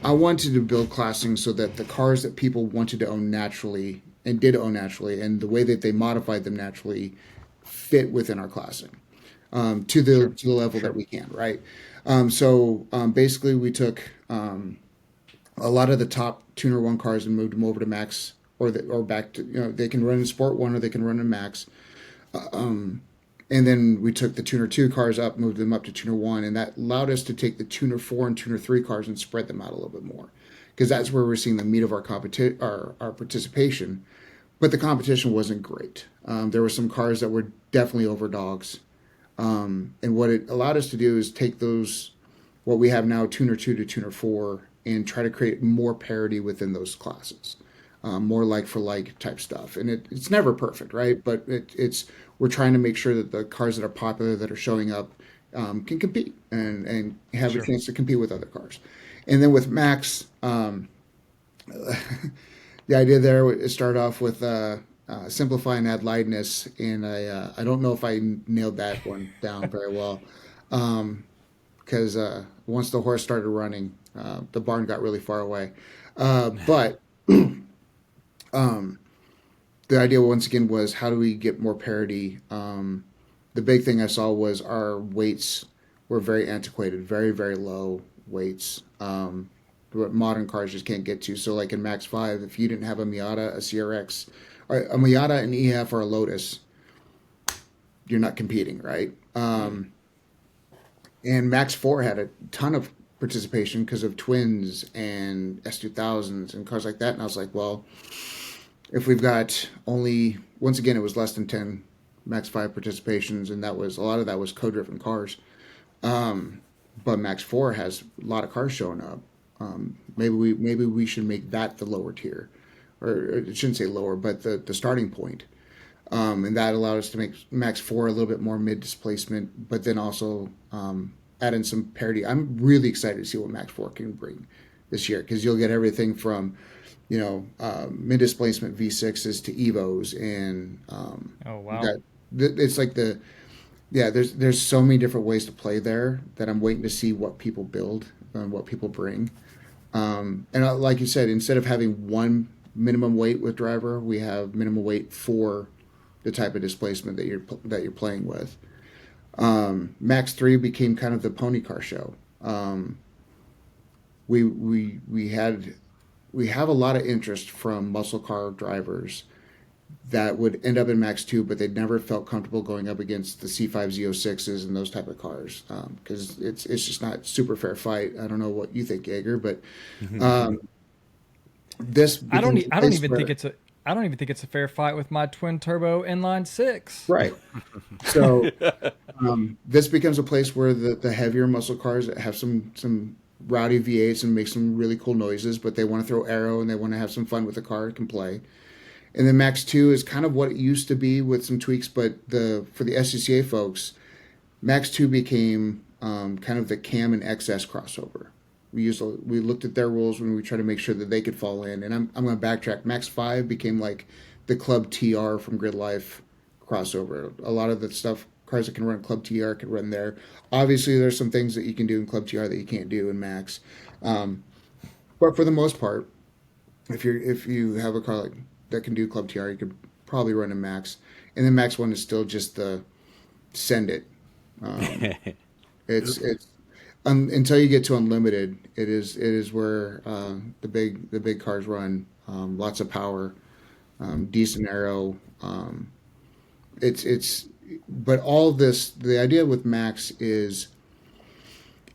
I wanted to build classing so that the cars that people wanted to own naturally and did own naturally, and the way that they modified them naturally fit within our classing to the level that we can, right? Basically, we took a lot of the top Tuner 1 cars and moved them over to Max, or back to, they can run in Sport 1 or they can run in Max. And then we took the Tuner 2 cars up, moved them up to Tuner 1, and that allowed us to take the Tuner 4 and Tuner 3 cars and spread them out a little bit more, because that's where we're seeing the meat of our participation. But the competition wasn't great. There were some cars that were definitely over dogs. And what it allowed us to do is take those, what we have now, Tuner 2 to Tuner 4, and try to create more parity within those classes. More like for like type stuff. And it's never perfect, right? But we're trying to make sure that the cars that are popular, that are showing up, can compete and have a chance to compete with other cars. And then with Max, the idea there, it started off with simplify and add lightness, and I don't know if I nailed that one down very well, because once the horse started running, the barn got really far away. But the idea once again was, how do we get more parity? The big thing I saw was our weights were very antiquated, very, very low weights. What modern cars just can't get to. So like in Max 5, if you didn't have a Miata, a CRX, or a Miata, an EF, or a Lotus, you're not competing, right? And Max 4 had a ton of participation because of twins and S2000s and cars like that. And I was like, well, if we've got only, once again, it was less than 10 Max 5 participations, and that was, a lot of that was co-driven cars. But Max 4 has a lot of cars showing up. Maybe we should make that the lower tier, or I shouldn't say lower, but the starting point. And that allowed us to make Max 4 a little bit more mid displacement, but then also add in some parity. I'm really excited to see what Max 4 can bring this year, because you'll get everything from, mid displacement V6s to Evos, and Oh wow. it's like there's so many different ways to play there that I'm waiting to see what people build and what people bring. And like you said, instead of having one minimum weight with driver, we have minimum weight for the type of displacement that you're playing with. Max 3 became kind of the pony car show. We have a lot of interest from muscle car drivers that would end up in Max 2, but they never felt comfortable going up against the C5 Z06s and those type of cars, because it's just not super fair fight. I don't know what you think, Jager, but this I don't even think it's a fair fight with my twin turbo inline 6. Right. So this becomes a place where the heavier muscle cars that have some rowdy V8s and make some really cool noises, but they want to throw aero and they want to have some fun with the car, can play. And then Max 2 is kind of what it used to be with some tweaks, but for the SCCA folks, Max 2 became kind of the Cam and XS crossover. We looked at their rules when we tried to make sure that they could fall in. And I'm going to backtrack. Max 5 became like the Club TR from Grid Life crossover. A lot of the stuff, cars that can run Club TR can run there. Obviously, there's some things that you can do in Club TR that you can't do in Max. But for the most part, if you have a car that can do Club TR, you could probably run in Max. And then Max 1 is still just the send it. It's until you get to unlimited, it is where the big cars run. Lots of power, decent aero. But all of this, the idea with Max is,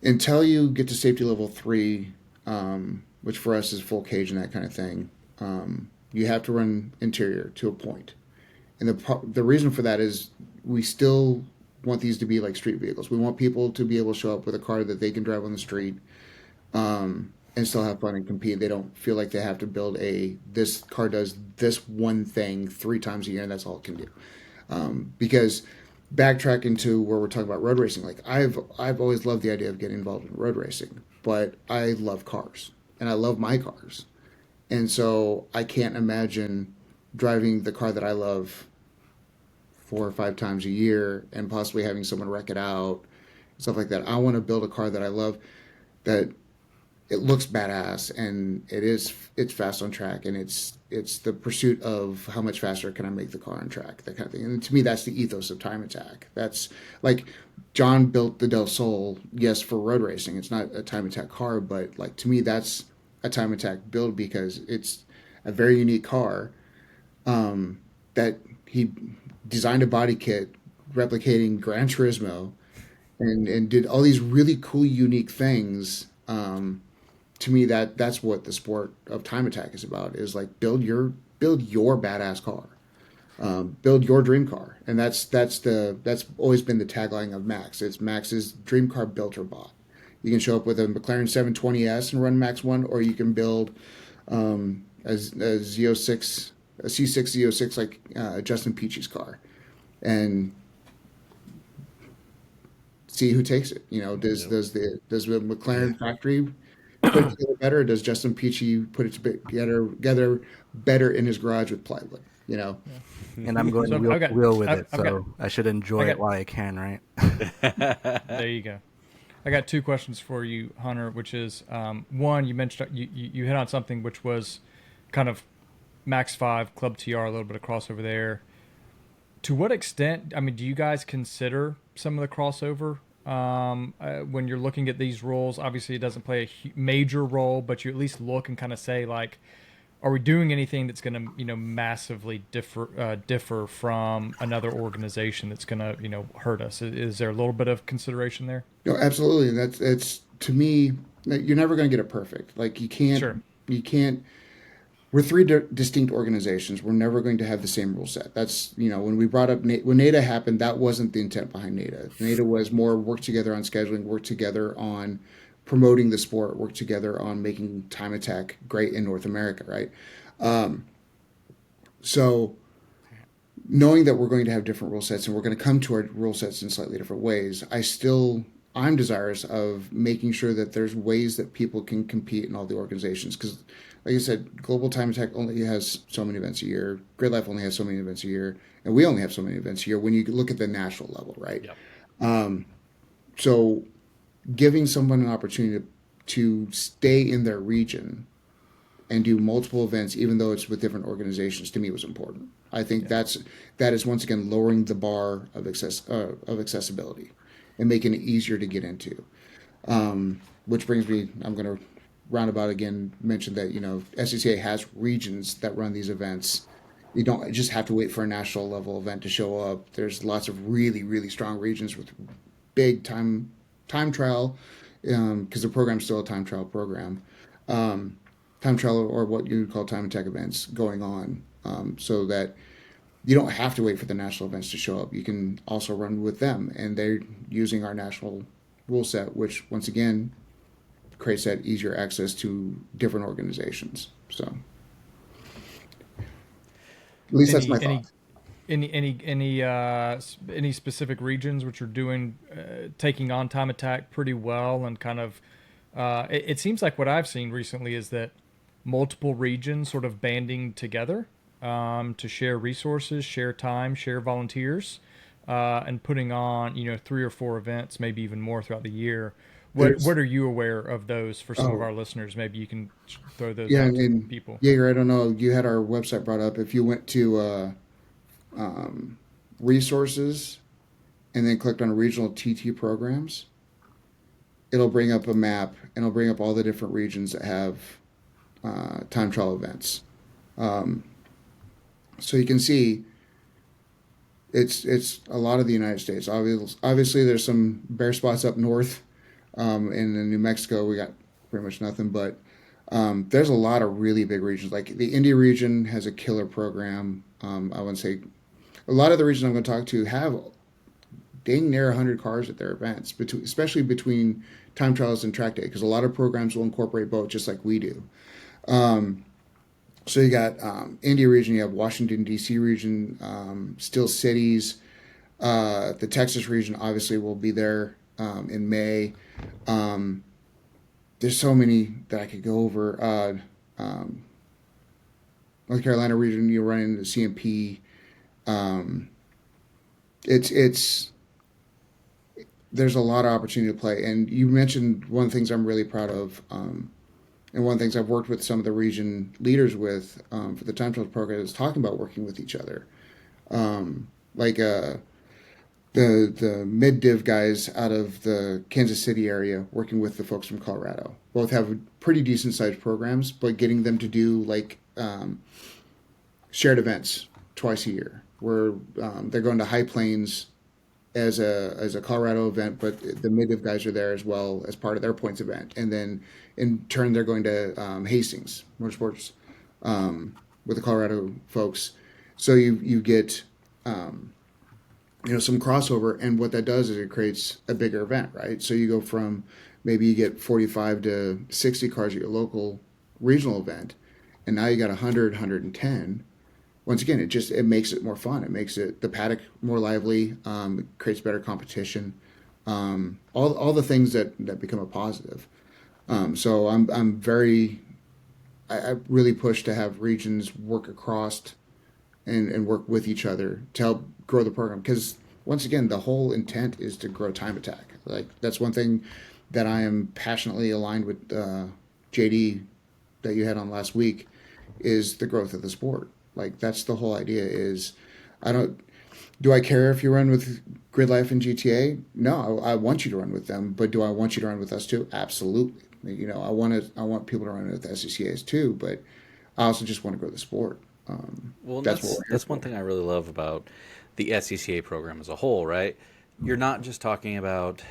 until you get to safety level 3, which for us is full cage and that kind of thing, you have to run interior to a point. And the reason for that is we still want these to be like street vehicles. We want people to be able to show up with a car that they can drive on the street and still have fun and compete. They don't feel like they have to build this car does this one thing 3 times a year and that's all it can do. Because backtracking to where we're talking about road racing, like I've always loved the idea of getting involved in road racing, but I love cars and I love my cars. And so I can't imagine driving the car that I love 4 or 5 times a year and possibly having someone wreck it out, stuff like that. I want to build a car that I love, that it looks badass, and it's fast on track, and it's the pursuit of how much faster can I make the car on track, that kind of thing. And to me, that's the ethos of Time Attack. That's like John built the Del Sol, yes, for road racing. It's not a Time Attack car, but like to me, that's a Time Attack build because it's a very unique car that he designed a body kit replicating Gran Turismo and did all these really cool, unique things. To me, that's what the sport of Time Attack is about, is like build your badass car, build your dream car. And that's always been the tagline of Max. It's Max's dream car built or bought. You can show up with a McLaren 720S and run Max 1, or you can build a Z06, a C6 Z06 like Justin Peachy's car, and see who takes it. You know, does the McLaren factory put it together better, or does Justin Peachy put it together better in his garage with plywood? You know, And I'm going real with it, so I should enjoy it while I can, right? There you go. I got two questions for you, Hunter, which is one, you mentioned you hit on something which was kind of Max 5, Club TR, a little bit of crossover there. To what extent, I mean, do you guys consider some of the crossover when you're looking at these rules? Obviously, it doesn't play a major role, but you at least look and kind of say, like, are we doing anything that's going to, you know, massively differ from another organization that's going to, you know, hurt us? Is there a little bit of consideration there? no, absolutely. It's to me, you're never going to get it perfect. Like you can't, Sure. you can't. We're three distinct organizations. We're never going to have the same rule set. That's, you know, when we brought up when NADA happened, that wasn't the intent behind NADA. NADA was more work together on scheduling, work together on promoting the sport, work together on making Time Attack great in North America, right? So knowing that we're going to have different rule sets and we're going to come to our rule sets in slightly different ways, I'm desirous of making sure that there's ways that people can compete in all the organizations. Because, like I said, Global Time Attack only has so many events a year. Grid Life only has so many events a year. And we only have so many events a year when you look at the national level, right? Yep. So giving someone an opportunity to stay in their region and do multiple events, even though it's with different organizations, to me was important. I think that is once again lowering the bar of accessibility and making it easier to get into. Which brings me, I'm going to roundabout again mention that, you know, SCCA has regions that run these events. You don't just have to wait for a national level event to show up. There's lots of really, really strong regions with big time trial, because the program's still a time trial program. Time trial, or what you would call Time Attack events, going on, so that you don't have to wait for the national events to show up. You can also run with them, and they're using our national rule set, which once again creates that easier access to different organizations. So at least that's my thought. Any specific regions which are doing taking on Time Attack pretty well, and kind of it seems like what I've seen recently is that multiple regions sort of banding together to share resources, share time, share volunteers, and putting on, you know, 3 or 4 events, maybe even more throughout the year. What are you aware of those for some of our listeners? Maybe you can throw those out to people. Jager, I don't know. You had our website brought up. If you went to resources and then clicked on regional TT programs, it'll bring up a map and it'll bring up all the different regions that have time trial events. So you can see it's a lot of the United States. Obviously, there's some bare spots up north. In New Mexico, we got pretty much nothing, but there's a lot of really big regions. Like the Indy region has a killer program. I wouldn't say a lot of the regions I'm going to talk to have dang near 100 cars at their events, especially between time trials and track day, because a lot of programs will incorporate both just like we do. So you got Indy region, you have Washington, D.C. region, Steel Cities. The Texas region obviously will be there in May. There's so many that I could go over. North Carolina region, you run into CMP. There's a lot of opportunity to play. And you mentioned one of the things I'm really proud of. And one of the things I've worked with some of the region leaders with for the time trials program is talking about working with each other. Like the mid div guys out of the Kansas City area working with the folks from Colorado. Both have pretty decent sized programs, but getting them to do like shared events twice a year, where they're going to High Plains as a Colorado event, but the mid div guys are there as well as part of their points event, and then in turn they're going to Hastings Motorsports with the Colorado folks. So you get some crossover, and what that does is it creates a bigger event, right? So you go from maybe you get 45 to 60 cars at your local regional event, and now you got 100, 110. Once again, it makes it more fun. It makes the paddock more lively. It creates better competition. All the things that become a positive. So I'm very I really push to have regions work across and work with each other to help grow the program, because once again the whole intent is to grow time attack. Like that's one thing that I am passionately aligned with JD that you had on last week, is the growth of the sport. Like that's the whole idea. Is do I care if you run with Grid Life and GTA? No, I want you to run with them, but do I want you to run with us too? Absolutely. I want people to run with SCCAs too, but I also just want to grow the sport. Well, that's one thing I really love about the SCCA program as a whole, right? You're not just talking about,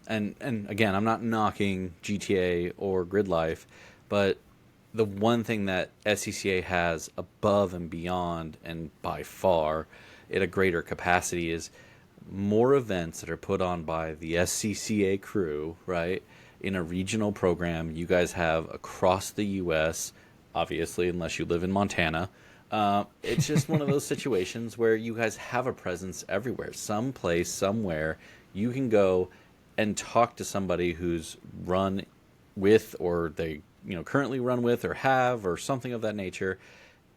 and again, I'm not knocking GTA or Grid Life, but the one thing that SCCA has above and beyond, and by far at a greater capacity, is more events that are put on by the SCCA crew, right? In a regional program you guys have across the U.S., obviously, unless you live in Montana. It's just one of those situations where you guys have a presence everywhere. Someplace, somewhere, you can go and talk to somebody who's run with, or they currently run with or have, or something of that nature,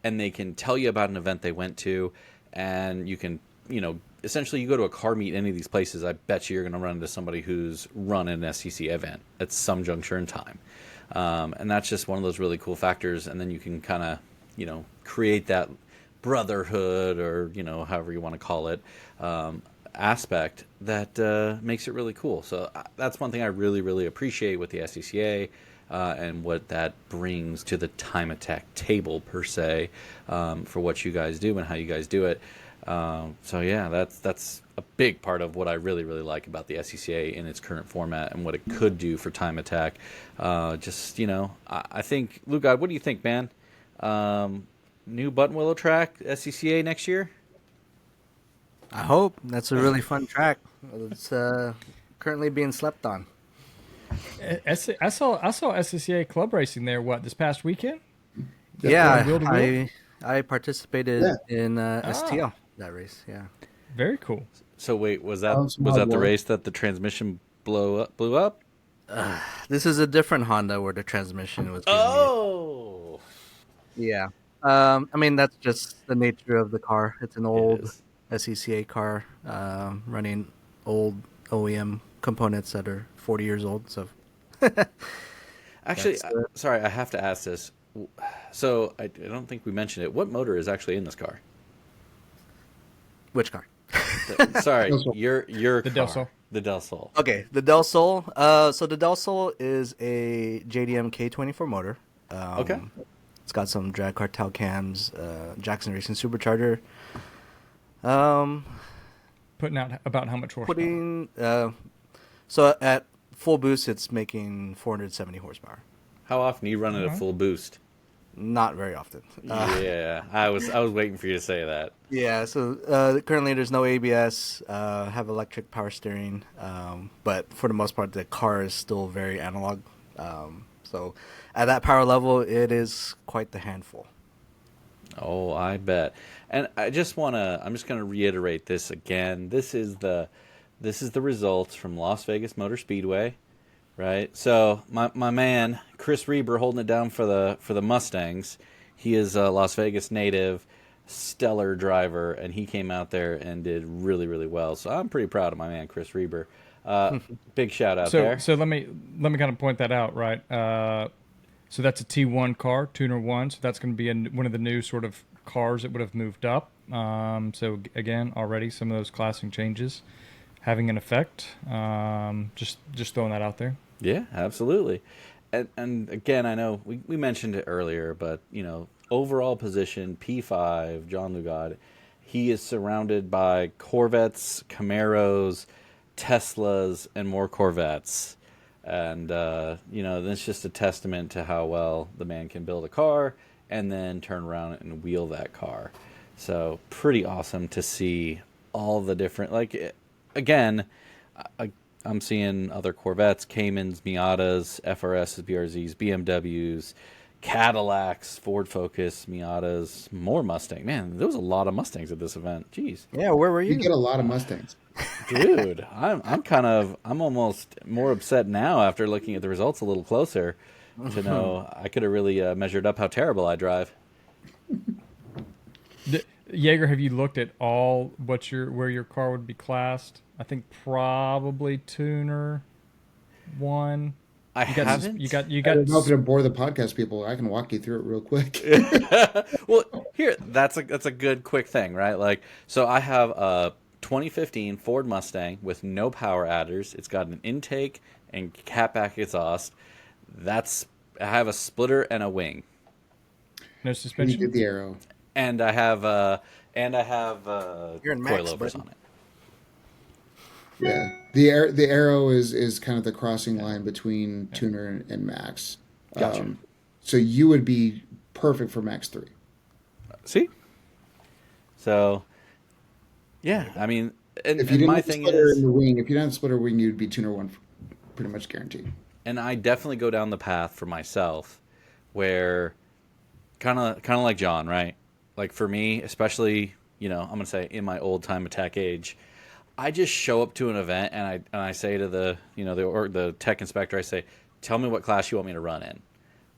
and they can tell you about an event they went to, and you can, essentially you go to a car meet in any of these places, I bet you're going to run into somebody who's run an SCCA event at some juncture in time. And that's just one of those really cool factors. And then you can kind of, create that brotherhood, or, however you want to call it, aspect that makes it really cool. So that's one thing I really, really appreciate with the SCCA. And what that brings to the time attack table per se, for what you guys do and how you guys do it. So yeah, that's a big part of what I really, really like about the SCCA in its current format and what it could do for time attack. I think, Lugod, what do you think, man? New Button Willow track, SCCA next year? I hope. That's a really fun track. It's currently being slept on. I saw SCCA club racing there. This past weekend? Yeah, I participated in STL that race. Yeah, very cool. So wait, was that the race that the transmission blew up? This is a different Honda where the transmission was. Yeah. I mean, that's just the nature of the car. It's an old SCCA car, running old OEM components that are 40 years old. So, actually, sorry, I have to ask this. So I don't think we mentioned it. What motor is actually in this car? Which car? Sorry, your the car. Del Sol. The Del Sol. Okay, the Del Sol. So the Del Sol is a JDM K24 motor. Okay. It's got some drag cartel cams, Jackson Racing supercharger. Putting out about how much horsepower? So at full boost, it's making 470 horsepower. How often do you run it at full boost? Not very often. Yeah, I was waiting for you to say that. Yeah, so currently there's no ABS, have electric power steering, but for the most part the car is still very analog. So at that power level, it is quite the handful. Oh, I bet. And I'm just going to reiterate this again. This is the results from Las Vegas Motor Speedway. Right, so my man Chris Reber holding it down for the Mustangs. He is a Las Vegas native, stellar driver, and he came out there and did really, really well. So I'm pretty proud of my man Chris Reber. Big shout out there. So let me kind of point that out, right? So that's a T1 car, tuner one. So that's going to be one of the new sort of cars that would have moved up. So again, already some of those classing changes having an effect. Just throwing that out there. Yeah, absolutely. And again, I know we mentioned it earlier, but overall position P5, John Lugod, he is surrounded by Corvettes, Camaros, Teslas, and more Corvettes. And that's just a testament to how well the man can build a car and then turn around and wheel that car. So pretty awesome to see all the different, again, I'm seeing other Corvettes, Caymans, Miatas, FRSs, BRZs, BMWs, Cadillacs, Ford Focus, Miatas, more Mustang. Man, there was a lot of Mustangs at this event. Jeez. Yeah, where were you? You get a lot of Mustangs. Dude, I'm almost more upset now after looking at the results a little closer to know I could have really measured up how terrible I drive. Jager, have you looked at all where your car would be classed? I think probably tuner one. I haven't. You got. I don't know if it'll bore the podcast people. I can walk you through it real quick. Well, here, that's a good quick thing, right? So I have a 2015 Ford Mustang with no power adders. It's got an intake and catback exhaust. I have a splitter and a wing. No suspension. You did the arrow. And I have You're in Max, coilovers buddy. on it. Yeah, the arrow is kind of the crossing line between tuner and max. Gotcha. So you would be perfect for Max 3. See? So, yeah, I mean, and If you didn't my have the thing splitter is, in the wing, if you didn't have the splitter wing, you'd be tuner 1 pretty much guaranteed. and I definitely go down the path for myself where kind of like John, right? Like for me, especially, I'm going to say in my old time attack age, I just show up to an event and I say to the tech inspector, I say, tell me what class you want me to run in.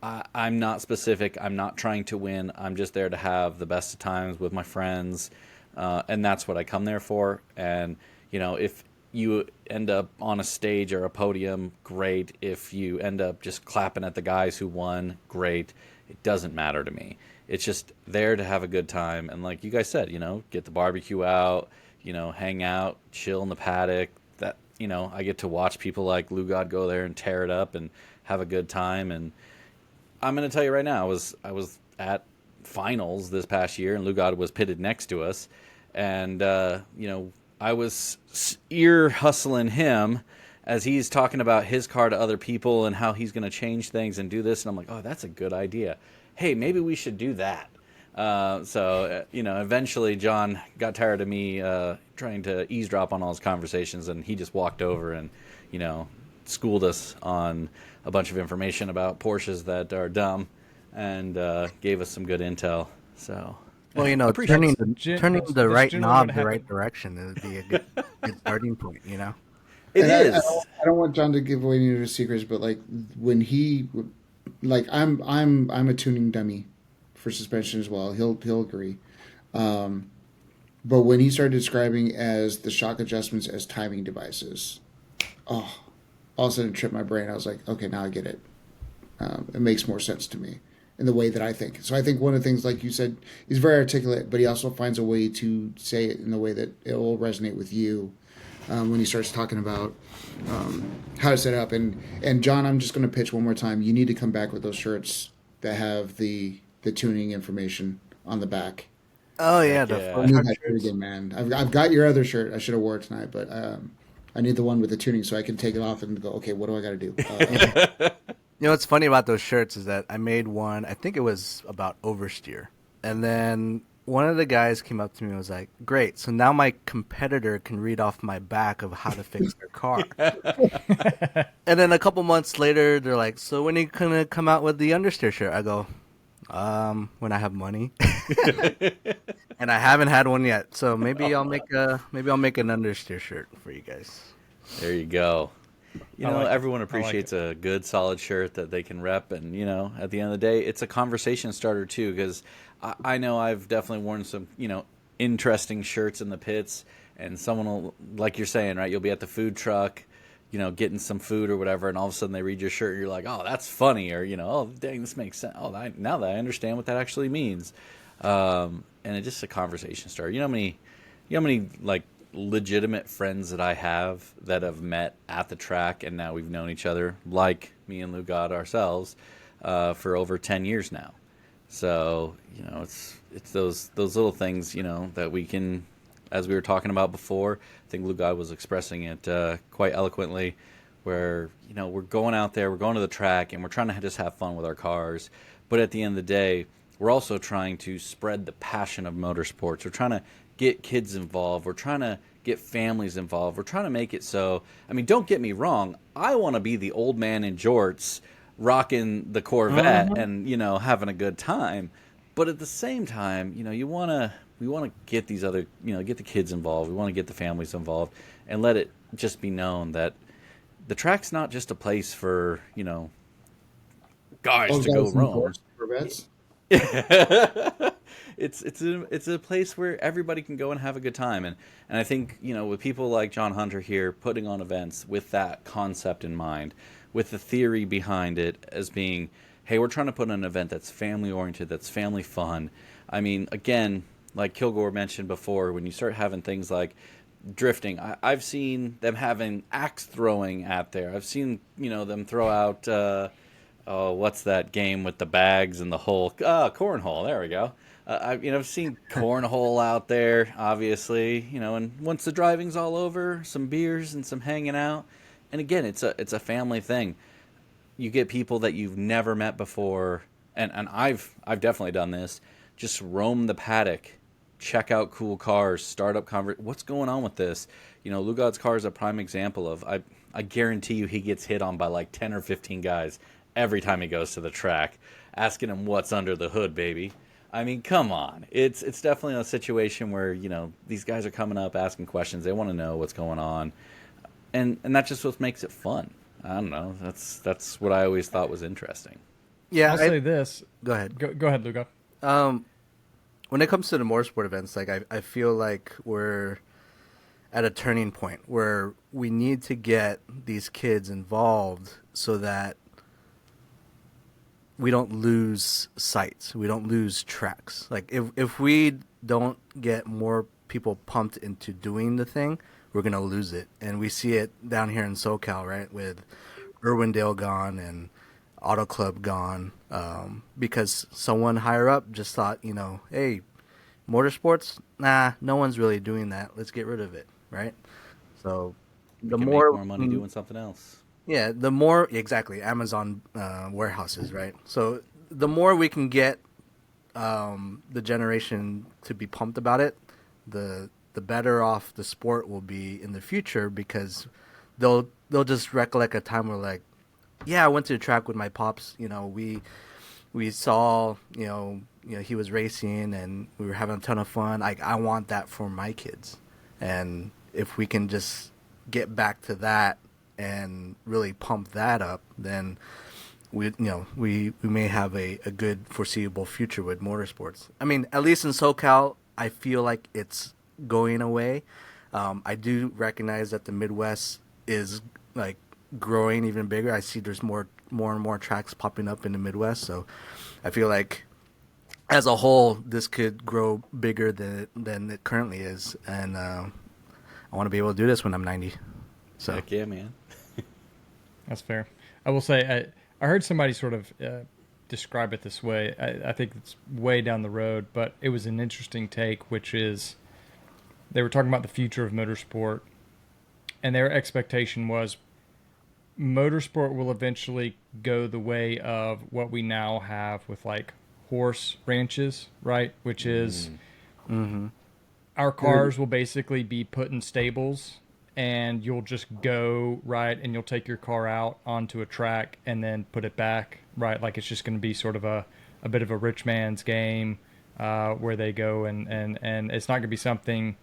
I'm not specific. I'm not trying to win. I'm just there to have the best of times with my friends. And that's what I come there for. And, if you end up on a stage or a podium, great. If you end up just clapping at the guys who won, great. It doesn't matter to me. It's just there to have a good time. And like you guys said, get the barbecue out, hang out, chill in the paddock. That, I get to watch people like Lugod go there and tear it up and have a good time. And I'm going to tell you right now, I was at finals this past year, and Lugod was pitted next to us. And, I was ear hustling him as he's talking about his car to other people and how he's going to change things and do this. And I'm like, oh, that's a good idea. Hey, maybe we should do that. Eventually John got tired of me trying to eavesdrop on all his conversations, and he just walked over and, schooled us on a bunch of information about Porsches that are dumb and gave us some good intel. So, Well, turning the right knob the right direction would be a good starting point. It is. I don't want John to give away any of his secrets, but when he, I'm a tuning dummy for suspension as well. He'll agree. But when he started describing as the shock adjustments as timing devices, all of a sudden it tripped my brain. I was like, okay, now I get it. It makes more sense to me in the way that I think. So I think one of the things, like you said, he's very articulate, but he also finds a way to say it in the way that it will resonate with you when he starts talking about how to set it up. And John, I'm just going to pitch one more time. You need to come back with those shirts that have the tuning information on the back. Oh yeah, I need that shirt again, man. I've got your other shirt. I should have wore it tonight, but I need the one with the tuning so I can take it off and go, okay, what do I got to do? What's funny about those shirts is that I made one. I think it was about oversteer, and then one of the guys came up to me and was like, "Great, so now my competitor can read off my back of how to fix their car." And then a couple months later, they're like, "So when are you gonna come out with the understeer shirt?" I go, when I have money." And I haven't had one yet, so maybe I'll make an understeer shirt for you guys. There you go. Everyone appreciates it. a good, solid shirt that they can rep. And, at the end of the day, it's a conversation starter, too, because I know I've definitely worn some, interesting shirts in the pits. And someone will, like you're saying, right, you'll be at the food truck getting some food or whatever, and all of a sudden they read your shirt and you're like, oh, that's funny, or, oh, dang, this makes sense. Oh, now that I understand what that actually means. And it's just a conversation starter. You know how many like legitimate friends that I have that have met at the track, and now we've known each other, like me and Lugod ourselves, for over 10 years now. So, it's those little things, that we can, as we were talking about before, I think Lugod was expressing it quite eloquently, where, we're going out there, we're going to the track, and we're trying to just have fun with our cars. But at the end of the day, we're also trying to spread the passion of motorsports. We're trying to get kids involved. We're trying to get families involved. We're trying to make it so, don't get me wrong, I want to be the old man in jorts rocking the Corvette and, having a good time. But at the same time, we want to get these other, get the kids involved. We want to get the families involved and let it just be known that the track's not just a place for, guys to go roam. Corvettes. It's a place where everybody can go and have a good time, and I think with people like John Hunter here putting on events with that concept in mind, with the theory behind it as being, hey, we're trying to put on an event that's family oriented, that's family fun. Again, like Kilgore mentioned before, when you start having things like drifting, I've seen them having axe throwing out there. I've seen them throw out. Oh, what's that game with the bags and the hole? Cornhole. There we go. I've seen cornhole out there, obviously. And once the driving's all over, some beers and some hanging out. And again, it's a family thing. You get people that you've never met before, and I've definitely done this. Just roam the paddock, check out cool cars, start up what's going on with this? Lugod's car is a prime example of. I guarantee you, he gets hit on by like 10 or 15 guys every time he goes to the track, asking him what's under the hood, baby. Come on. It's definitely a situation where, these guys are coming up asking questions. They want to know what's going on. And that's just what makes it fun. I don't know. That's what I always thought was interesting. Yeah, I'll say this. Go ahead. Go ahead, Lugo. When it comes to the motorsport events, like I feel like we're at a turning point where we need to get these kids involved so that we don't lose sites. We don't lose tracks. Like if we don't get more people pumped into doing the thing, we're going to lose it. And we see it down here in SoCal, right? With Irwindale gone and Auto Club gone. Because someone higher up just thought, hey, motorsports? Nah, no one's really doing that. Let's get rid of it, right? So the make more money doing something else. Yeah, the more, exactly, Amazon warehouses, right? So the more we can get the generation to be pumped about it, the better off the sport will be in the future, because they'll just recollect a time where, like, yeah, I went to the track with my pops. We saw he was racing and we were having a ton of fun. I want that for my kids, and if we can just get back to that and really pump that up, then we may have a good foreseeable future with motorsports. At least in SoCal, I feel like it's going away. I do recognize that the Midwest is like growing even bigger. I see there's more and more tracks popping up in the Midwest, so I feel like as a whole this could grow bigger than it currently is, and I want to be able to do this when I'm 90. So heck yeah, man. That's fair. I will say, I heard somebody sort of describe it this way. I think it's way down the road, but it was an interesting take, which is they were talking about the future of motorsport, and their expectation was motorsport will eventually go the way of what we now have with like horse ranches, right? Which is our cars will basically be put in stables, and you'll just go, right, and you'll take your car out onto a track and then put it back, right? Like it's just going to be sort of a bit of a rich man's game where they go and it's not going to be something,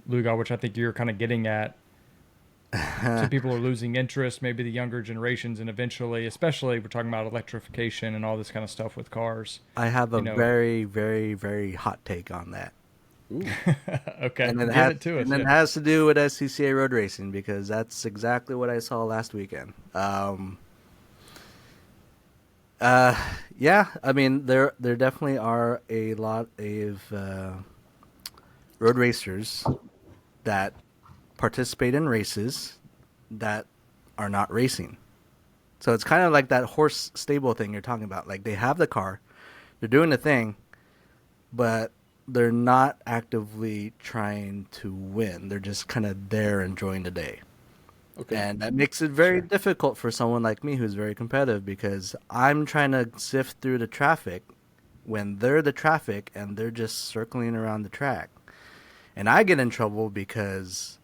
Lugod, which I think you're kind of getting at. So people are losing interest, maybe the younger generations, and eventually, especially we're talking about electrification and all this kind of stuff with cars. I have a very, very, very hot take on that. Okay, And then give it to us. and then it has to do with SCCA road racing because that's exactly what I saw last weekend. Yeah, I mean there definitely are a lot of road racers that participate in races that are not racing. So it's kind of like that horse stable thing you're talking about. Like they have the car, they're doing the thing, but they're not actively trying to win. They're just kind of there enjoying the day. Okay. And that makes it very difficult for someone like me who's very competitive because I'm trying to sift through the traffic when they're the traffic and they're just circling around the track. And I get in trouble because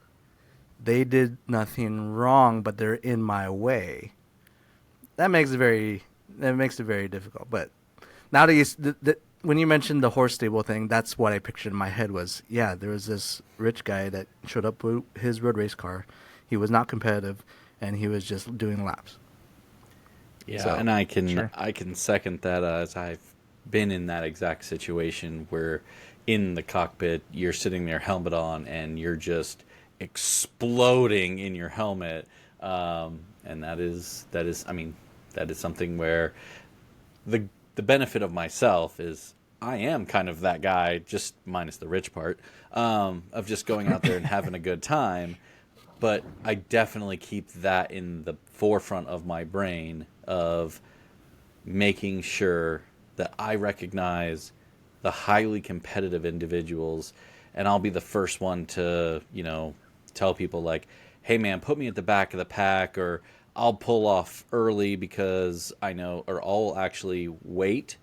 they did nothing wrong, but they're in my way. That makes it very difficult. But now that when you mentioned the horse stable thing, that's what I pictured in my head was, yeah, there was this rich guy that showed up with his road race car. He was not competitive, and he was just doing laps. Yeah, So, and I can second that as I've been in that exact situation where in the cockpit you're sitting there helmet on and you're just exploding in your helmet, and that is I mean that is something where the benefit of myself is I am kind of that guy, just minus the rich part, of just going out there and having a good time. But I definitely keep that in the forefront of my brain of making sure that I recognize the highly competitive individuals, and I'll be the first one to, tell people like, hey man, put me at the back of the pack, or I'll pull off early because I know, or I'll actually wait,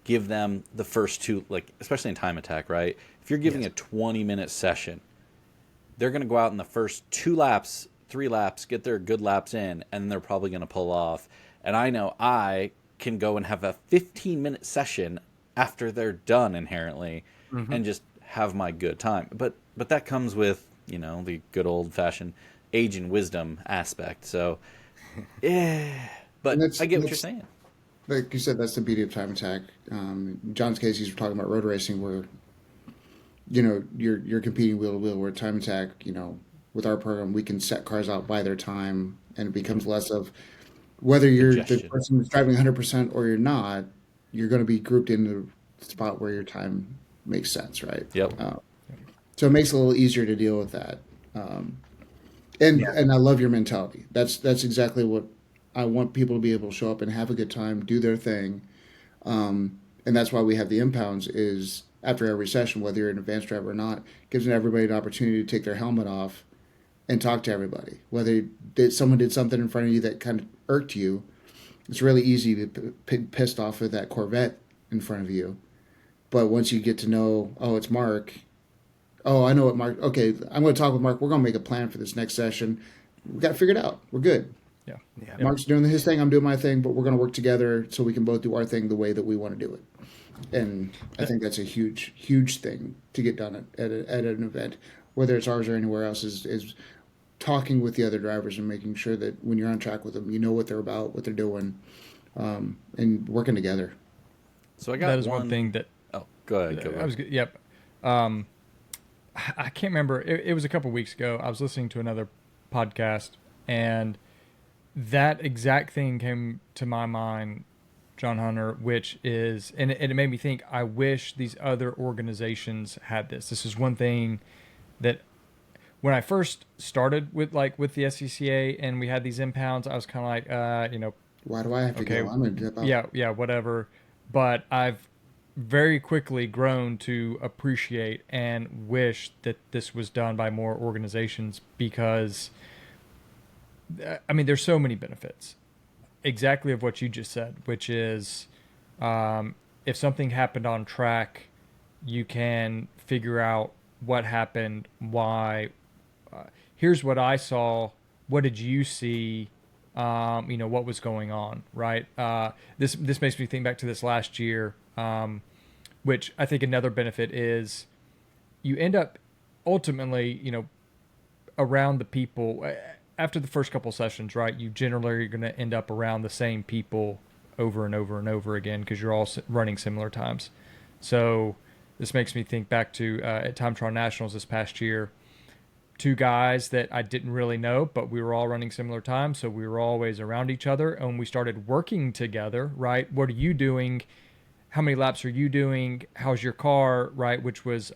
give them the first two, like, especially in time attack, right? If you're giving a 20-minute session, they're going to go out in the first 2 laps, 3 laps, get their good laps in, and they're probably going to pull off. And I know I can go and have a 15-minute session after they're done inherently and just have my good time. But that comes with, the good old-fashioned age and wisdom aspect. So, yeah. But I get what you're saying. Like you said, that's the beauty of time attack. John's case, he's talking about road racing where you're competing wheel to wheel. Where time attack, with our program, we can set cars out by their time, and it becomes less of whether you're the person who's driving 100% or you're not. You're going to be grouped into the spot where your time makes sense, right? Yep. So it makes it a little easier to deal with that. And I love your mentality. That's exactly what I want people to be able to show up and have a good time, do their thing. And that's why we have the impounds is after every session, whether you're an advanced driver or not, gives everybody an opportunity to take their helmet off and talk to everybody. Whether someone did something in front of you that kind of irked you, it's really easy to be pissed off with that Corvette in front of you. But once you get to know, oh, it's Mark. Oh, I know what Mark. Okay, I'm going to talk with Mark. We're going to make a plan for this next session. We got to figure it out. We're good. Yeah. Mark's doing his thing. I'm doing my thing. But we're going to work together so we can both do our thing the way that we want to do it. And I think that's a huge, huge thing to get done at an event, whether it's ours or anywhere else, is talking with the other drivers and making sure that when you're on track with them, you know what they're about, what they're doing, and working together. So I got that is one thing that. Oh, go ahead. I was good. Yep. I can't remember. It was a couple weeks ago. I was listening to another podcast, and that exact thing came to my mind, John Hunter, which is, and it made me think, I wish these other organizations had this. This is one thing that when I first started with the SCCA and we had these impounds, I was kind of like, why do I have to go? I'm going to dip out. Yeah, whatever. But I've very quickly grown to appreciate and wish that this was done by more organizations because, I mean, there's so many benefits. Exactly of what you just said, which is if something happened on track, you can figure out what happened, why. Here's what I saw. What did you see? What was going on, right? This makes me think back to this last year, which I think another benefit is you end up ultimately, around the people after the first couple sessions, right? You generally are going to end up around the same people over and over and over again because you're all running similar times. So this makes me think back to at Time Trial Nationals this past year. Two guys that I didn't really know, but we were all running similar times, so we were always around each other, and we started working together, right? What are you doing? How many laps are you doing? How's your car, right? Which was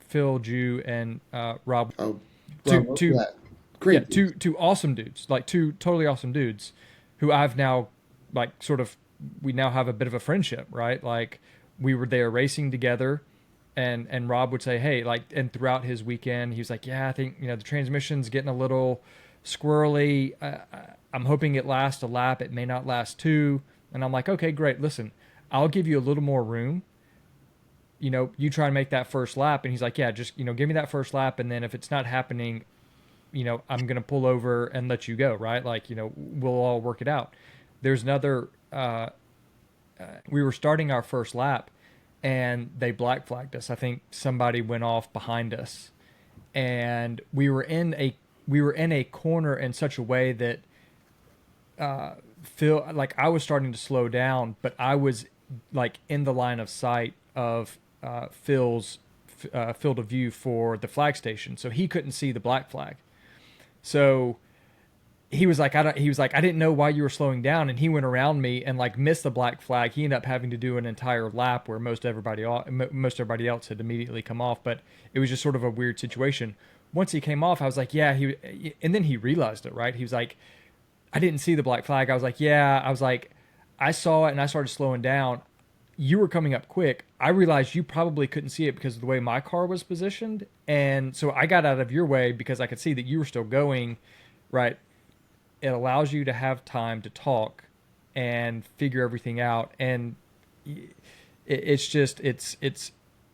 Phil, Jew, and Rob. Oh, Two, that. Great. yeah, two awesome dudes, like two totally awesome dudes, who I've now, like, sort of, we now have a bit of a friendship, right? Like, we were there racing together. And Rob would say, hey, like, and throughout his weekend, he was like, yeah, I think, the transmission's getting a little squirrely. I'm hoping it lasts a lap. It may not last two. And I'm like, okay, great. Listen, I'll give you a little more room. You try and make that first lap. And he's like, yeah, just, give me that first lap. And then if it's not happening, I'm going to pull over and let you go, right? Like, we'll all work it out. There's another, we were starting our first lap, and they black flagged us. I think somebody went off behind us, and we were in a corner in such a way that Phil, like, I was starting to slow down, but I was, like, in the line of sight of Phil's field of view for the flag station, so he couldn't see the black flag. So he was like, I didn't know why you were slowing down, and he went around me and, like, missed the black flag. He ended up having to do an entire lap where most everybody else had immediately come off, but it was just sort of a weird situation. Once he came off, I was like, yeah, and then he realized it, right? He was like, I didn't see the black flag. I was like, yeah, I saw it and I started slowing down. You were coming up quick. I realized you probably couldn't see it because of the way my car was positioned, and so I got out of your way because I could see that you were still going, right? It allows you to have time to talk and figure everything out. And it's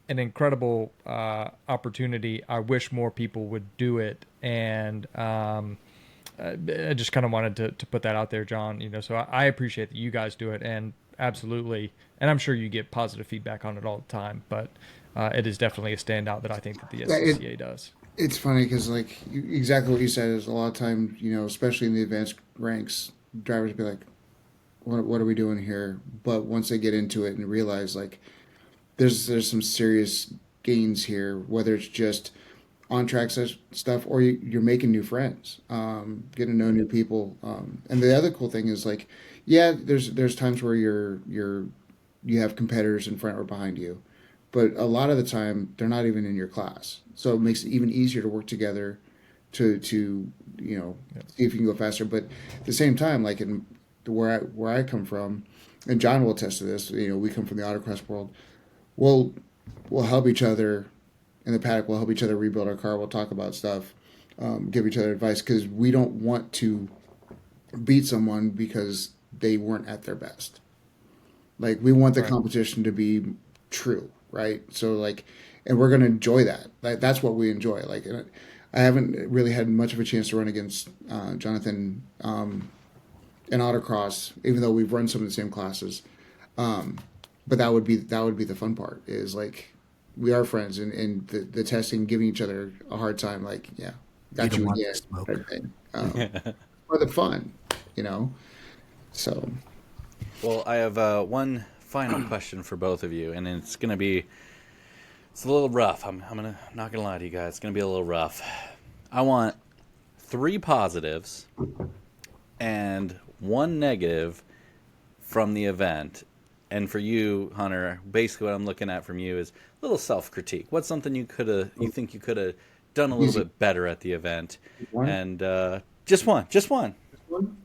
an incredible opportunity. I wish more people would do it. And I just kind of wanted to put that out there, John, so I appreciate that you guys do it. And absolutely. And I'm sure you get positive feedback on it all the time, but it is definitely a standout that I think that the SCCA does. It's funny because, like, exactly what you said is a lot of time, especially in the advanced ranks, drivers be like, what are we doing here? But once they get into it and realize, like, there's some serious gains here, whether it's just on track stuff or you're making new friends, getting to know new people. And the other cool thing is, like, yeah, there's times where you have competitors in front or behind you, but a lot of the time they're not even in your class. So it makes it even easier to work together to see if you can go faster. But at the same time, like, in where I come from, and John will attest to this, we come from the autocross world. We'll help each other in the paddock. We'll help each other rebuild our car. We'll talk about stuff, give each other advice, because we don't want to beat someone because they weren't at their best. Like, we want the competition to be true, right? So, like, and we're going to enjoy that. Like, that's what we enjoy. Like, I haven't really had much of a chance to run against Jonathan in autocross, even though we've run some of the same classes. But that would be the fun part, is, like, we are friends, and the testing, giving each other a hard time, like, yeah, got you again, type thing. For the fun, So, well, I have one final question for both of you, and it's a little rough. I'm not gonna lie to you guys. It's gonna be a little rough. I want 3 positives and 1 negative from the event. And for you, Hunter, basically what I'm looking at from you is a little self-critique. What's something you think you could have done a little bit better at the event? One? And just one.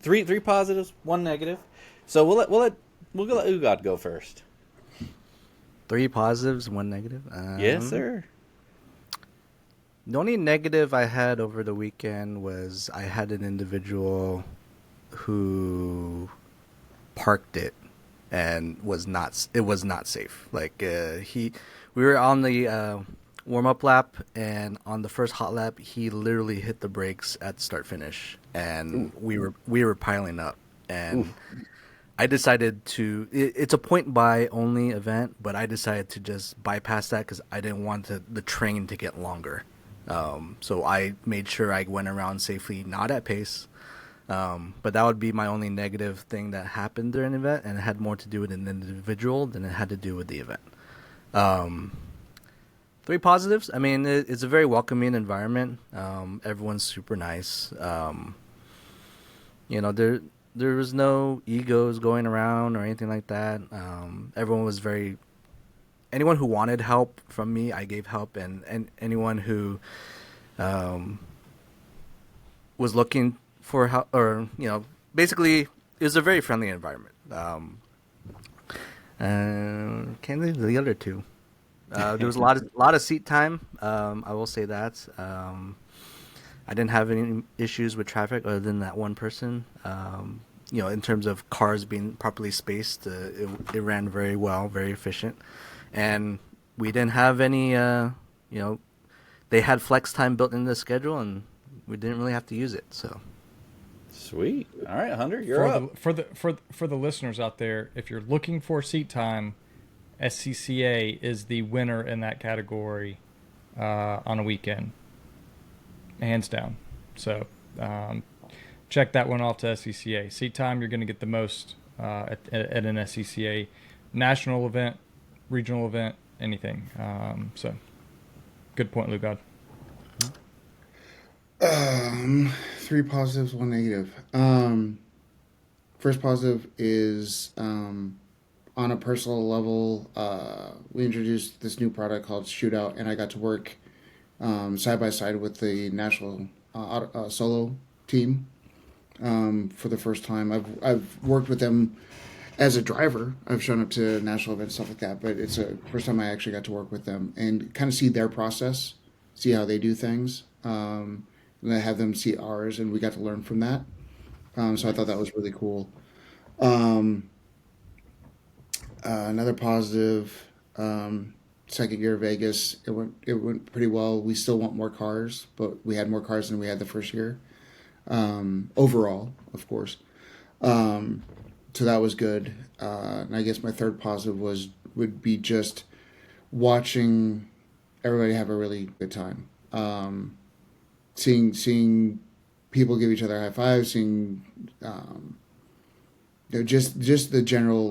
3 positives, 1 negative. So we'll let Lugod go first. 3 positives, 1 negative. Yes, sir. The only negative I had over the weekend was I had an individual who parked it and it was not safe. Like, we were on the warm-up lap, and on the first hot lap he literally hit the brakes at the start finish, and we were piling up, and Oof. I decided to, it's a point by only event, but I decided to just bypass that because I didn't want the train to get longer. So I made sure I went around safely, not at pace. But that would be my only negative thing that happened during the event, and it had more to do with an individual than it had to do with the event. Three positives. I mean, it's a very welcoming environment. Everyone's super nice. There was no egos going around or anything like that. Everyone was very. Anyone who wanted help from me, I gave help, and anyone who was looking for help, or basically, it was a very friendly environment. Can't leave the other two. There was a lot of seat time. I will say that. I didn't have any issues with traffic other than that one person. In terms of cars being properly spaced, it ran very well, very efficient, and we didn't have any. They had flex time built into the schedule, and we didn't really have to use it. So. Sweet. All right, Hunter, you're up. For the listeners out there, if you're looking for seat time, SCCA is the winner in that category on a weekend, hands down. So check that one off to SCCA. Seat time, you're going to get the most at an SCCA national event, regional event, anything. So good point, Lugod. Three positives, one negative. First positive is on a personal level, we introduced this new product called Shootout, and I got to work side by side with the national solo team for the first time. I've worked with them as a driver. I've shown up to national events, stuff like that, but it's the first time I actually got to work with them and kind of see their process, see how they do things. And I have them see ours, and we got to learn from that. So I thought that was really cool. Another positive, second year of Vegas, it went pretty well. We still want more cars, but we had more cars than we had the first year. Overall, of course. So that was good. And I guess my third positive would be just watching everybody have a really good time. Seeing people give each other high fives, seeing just the general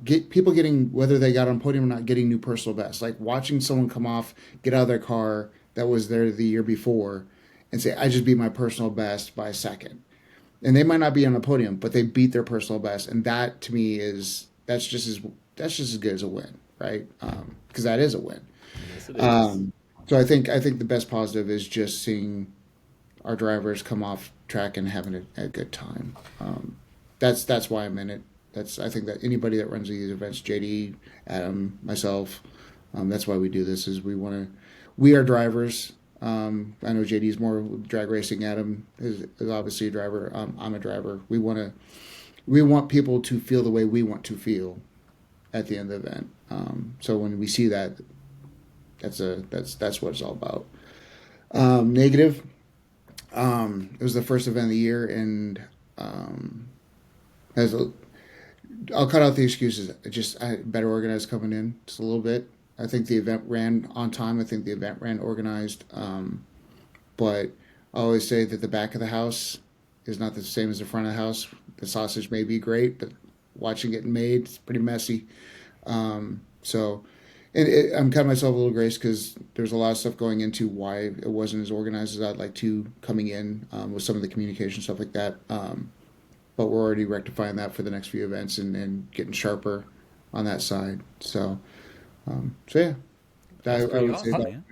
get people getting, whether they got on podium or not, getting new personal best. Like watching someone come off, get out of their car that was there the year before, and say, "I just beat my personal best by a second." And they might not be on a podium, but they beat their personal best, and that to me that's just as good as a win, right? Because that is a win. Yes, it is. So I think the best positive is just seeing our drivers come off track and having a good time. That's why I'm in it. I think that anybody that runs these events, JD, Adam, myself, that's why we do this. Is we are drivers. I know JD's more drag racing. Adam is obviously a driver. I'm a driver. We want people to feel the way we want to feel at the end of the event. So when we see that. That's what it's all about. Negative. It was the first event of the year, and I'll cut out the excuses. I had better organized coming in just a little bit. I think the event ran on time. I think the event ran organized. But I always say that the back of the house is not the same as the front of the house. The sausage may be great, but watching it made, it's pretty messy. I'm cutting myself a little grace because there's a lot of stuff going into why it wasn't as organized as I'd like to coming in with some of the communication stuff like that. But we're already rectifying that for the next few events and getting sharper on that side. So yeah, I would say that.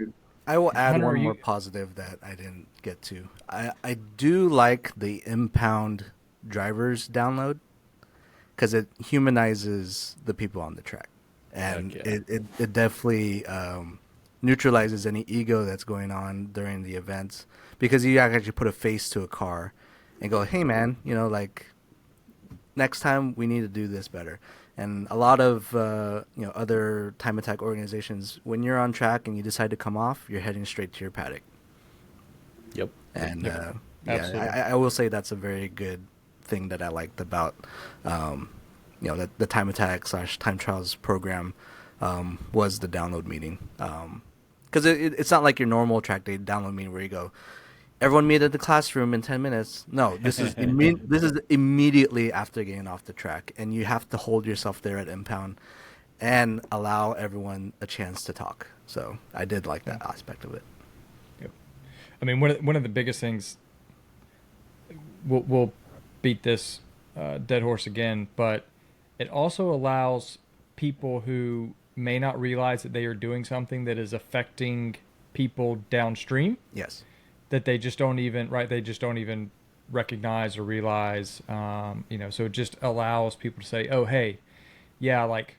I will add Hunter, one more positive that I didn't get to. I do like the impound drivers download because it humanizes the people on the track. And it definitely neutralizes any ego that's going on during the events because you actually put a face to a car and go, "Hey, man, next time we need to do this better." And a lot of other time attack organizations, when you're on track and you decide to come off, you're heading straight to your paddock. Yep. And Absolutely. I will say that's a very good thing that I liked about. The time attack / time trials program was the download meeting. Because it's not like your normal track day download meeting where you go, everyone meet at the classroom in 10 minutes. No, this is this is immediately after getting off the track, and you have to hold yourself there at impound. and allow everyone a chance to talk. So I did like that aspect of it. Yep. I mean, one of the biggest things, we'll beat this dead horse again, but it also allows people who may not realize that they are doing something that is affecting people downstream. Yes. That they just don't even, right? They just don't even recognize or realize, so it just allows people to say, oh, hey, yeah, like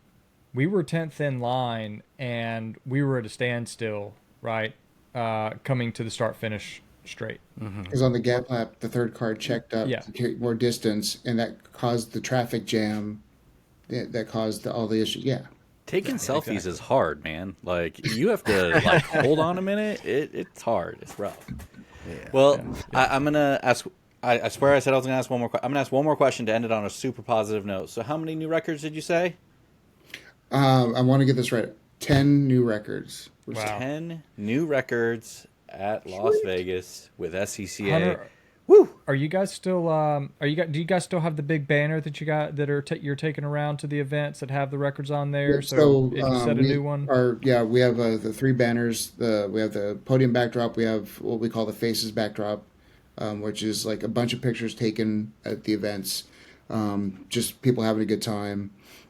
we were 10th in line and we were at a standstill, right? Coming to the start finish straight. Because on the gap lap, the third car checked up Yeah. to create more distance, and that caused the traffic jam. That caused all the issues. Yeah. Taking selfies is hard, man. Like you have to like hold on a minute. It's hard. It's rough. Yeah. Well, I'm gonna ask. I swear I said I was gonna ask one more. I'm gonna ask one more question to end it on a super positive note. So, how many new records did you say? I want to get this right. 10 new records. Wow. 10 new records at Las Vegas with SCCA. Hunter, Woo! are you guys still? Do you guys still have the big banner that you got that are you're taking around to the events that have the records on there? So if you set a new one. We have the 3 banners. We have the podium backdrop. We have what we call the faces backdrop, which is like a bunch of pictures taken at the events, just people having a good time,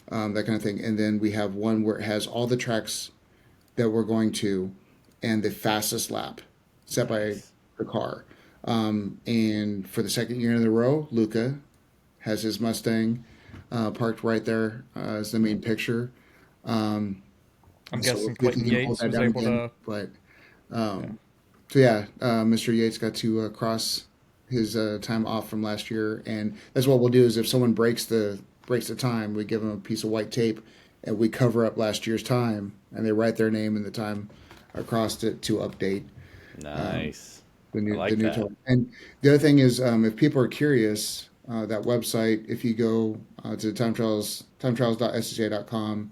that kind of thing. And then we have one where it has all the tracks that we're going to, and the fastest lap set by the car. And for the second year in a row, Luca has his Mustang parked right there as the main picture. I'm guessing Clayton Yates was able to. But Mr. Yates got to cross his time off from last year, and that's what we'll do. Is if someone breaks the time, we give them a piece of white tape, and we cover up last year's time, and they write their name and the time across it to update. Nice. The new that. time. And the other thing is, if people are curious, that website, if you go to timetrials.scca.com,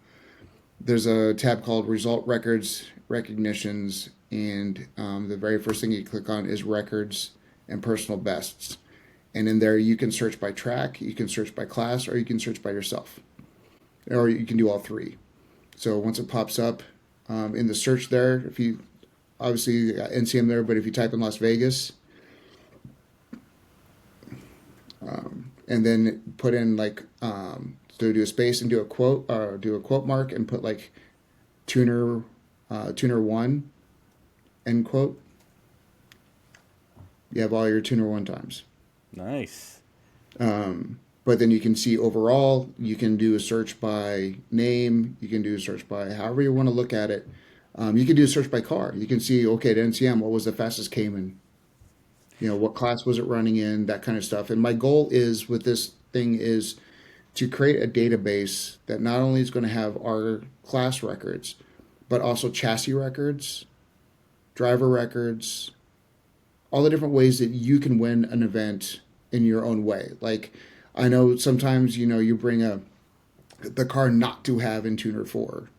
there's a tab called Result Records Recognitions, and the very first thing you click on is Records and Personal Bests. And in there, you can search by track, you can search by class, or you can search by yourself. Or you can do all 3. So once it pops up in the search there, if you obviously NCM there, but if you type in Las Vegas, and then put in so do a space and do a quote mark and put like tuner 1 end quote. You have all your tuner 1 times. Nice. But then you can see overall, you can do a search by name, you can do a search by however you want to look at it. You can do a search by car. You can see, okay, at NCM, what was the fastest Cayman? What class was it running in, that kind of stuff. And my goal is with this thing is to create a database that not only is going to have our class records, but also chassis records, driver records, all the different ways that you can win an event in your own way. Like, I know sometimes, you bring the car not to have in Tuner 4,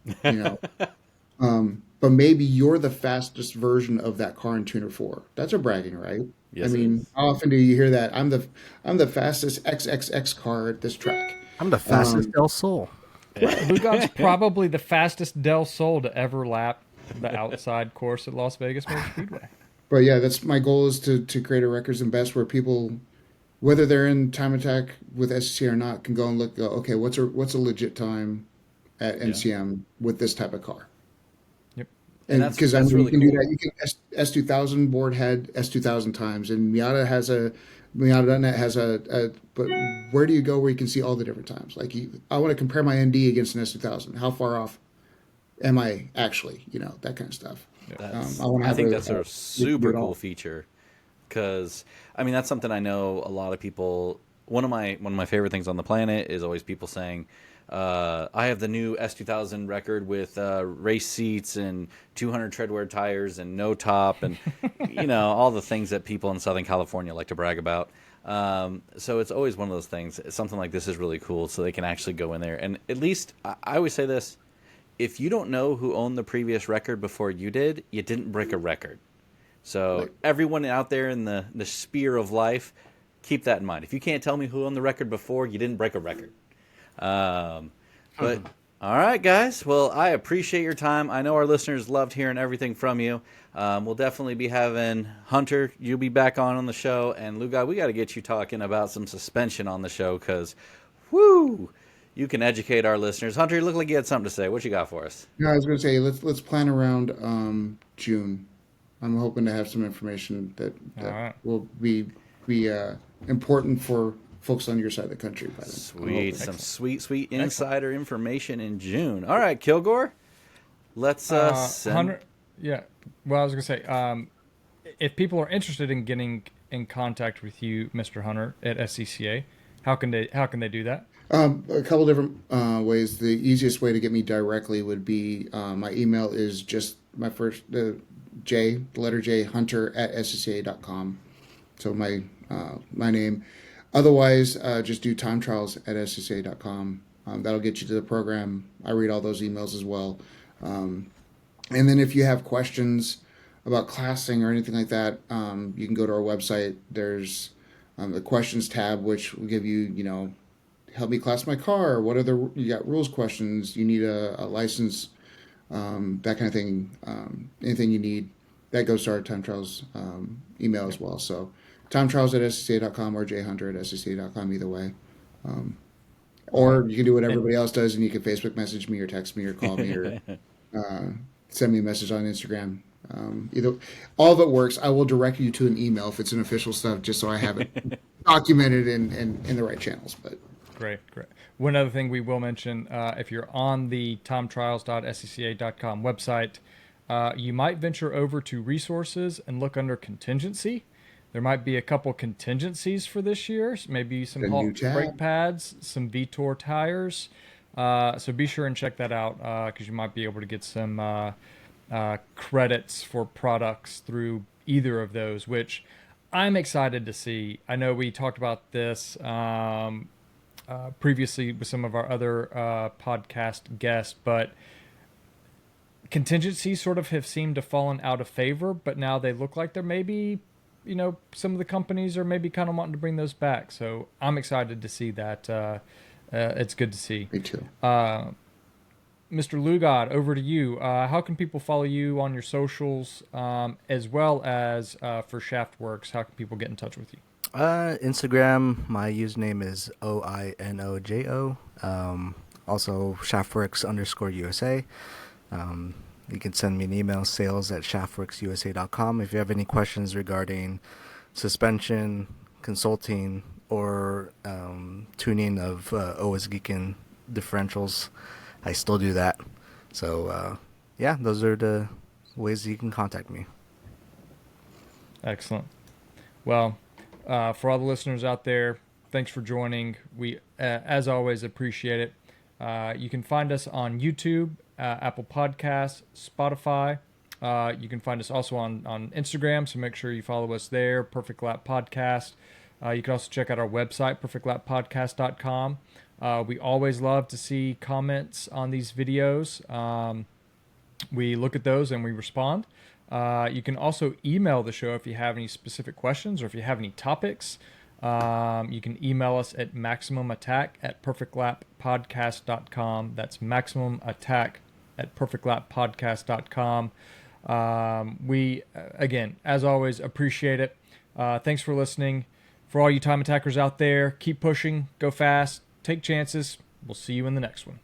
but maybe you're the fastest version of that car in Tuner 4. That's a bragging right. Yes, how often do you hear that? I'm the fastest XXX car at this track. I'm the fastest Del Sol. Lugod's probably the fastest Del Sol to ever lap the outside course at Las Vegas Motor Speedway. But yeah, that's my goal, is to create a records and best where people, whether they're in time attack with SCCA or not, can go and look. Okay, what's a legit time at NCM with this type of car? Yep. And because really you can cool. do that, you can S2000 board had S2000 times, and Miata.net has a. But where do you go where you can see all the different times? Like, I want to compare my ND against an S2000. How far off am I actually? That kind of stuff. I think that's a super cool feature, because that's something I know a lot of people. One of my favorite things on the planet is always people saying, I have the new S2000 record with race seats and 200 treadwear tires and no top and all the things that people in Southern California like to brag about. So it's always one of those things. Something like this is really cool, so they can actually go in there and at least I always say this. If you don't know who owned the previous record before you did, you didn't break a record. So everyone out there in the sphere of life, keep that in mind. If you can't tell me who owned the record before, you didn't break a record. But All right, guys. Well, I appreciate your time. I know our listeners loved hearing everything from you. We'll definitely be having Hunter. You'll be back on the show, and Lugod, we got to get you talking about some suspension on the show because, whoo, you can educate our listeners. Hunter, you look like you had something to say. What you got for us? No, I was going to say let's plan around June. I'm hoping to have some information that right. will be important for folks on your side of the country by then. Sweet, some sweet insider information in June. All right, Kilgore, let's send... Hunter, yeah. Well, I was gonna say, if people are interested in getting in contact with you, Mr. Hunter, at SCCA, how can they do that? A couple different ways. The easiest way to get me directly would be my email is just my first J, the letter J, Hunter at SCCA.com. So my name. Otherwise, just do timetrials at SCCA.com. That'll get you to the program. I read all those emails as well. And then if you have questions about classing or anything like that, you can go to our website. There's the questions tab, which will give you, help me class my car. What are you got rules questions? You need a license, that kind of thing. Anything you need, that goes to our time trials email as well. So timetrials at SCCA.com or jhunter at SCCA.com, either way. Or you can do what everybody else does, and you can Facebook message me or text me or call me or send me a message on Instagram. Either all of it works. I will direct you to an email if it's an official stuff, just so I have it documented in the right channels. But Great. One other thing we will mention, if you're on the timetrials.scca.com website, you might venture over to resources and look under contingency. There might be a couple contingencies for this year, maybe some brake pads, some Vtor tires. So be sure and check that out because you might be able to get some credits for products through either of those, which I'm excited to see. I know we talked about this previously with some of our other podcast guests, but contingencies sort of have seemed to fallen out of favor, but now they look like they're maybe, some of the companies are maybe kind of wanting to bring those back. So I'm excited to see that. It's good to see. Me too. Mr. Lugod, over to you. How can people follow you on your socials, as well as for Shaftworks? How can people get in touch with you? Instagram, my username is OINOJO. Also, Shaftworks_USA. You can send me an email, sales@shaftworksusa.com. If you have any questions regarding suspension, consulting, or tuning of OS Geekin differentials, I still do that. So, those are the ways you can contact me. Excellent. Well, for all the listeners out there, thanks for joining. We, as always, appreciate it. You can find us on YouTube, Apple Podcasts, Spotify. You can find us also on Instagram, so make sure you follow us there, Perfect Lap Podcast. You can also check out our website, perfectlappodcast.com. We always love to see comments on these videos. We look at those and we respond. You can also email the show if you have any specific questions or if you have any topics. You can email us at maximumattack@perfectlappodcast.com. That's maximumattack@perfectlappodcast.com. We, again, as always, appreciate it. Thanks for listening. For all you time attackers out there, keep pushing, go fast, take chances. We'll see you in the next one.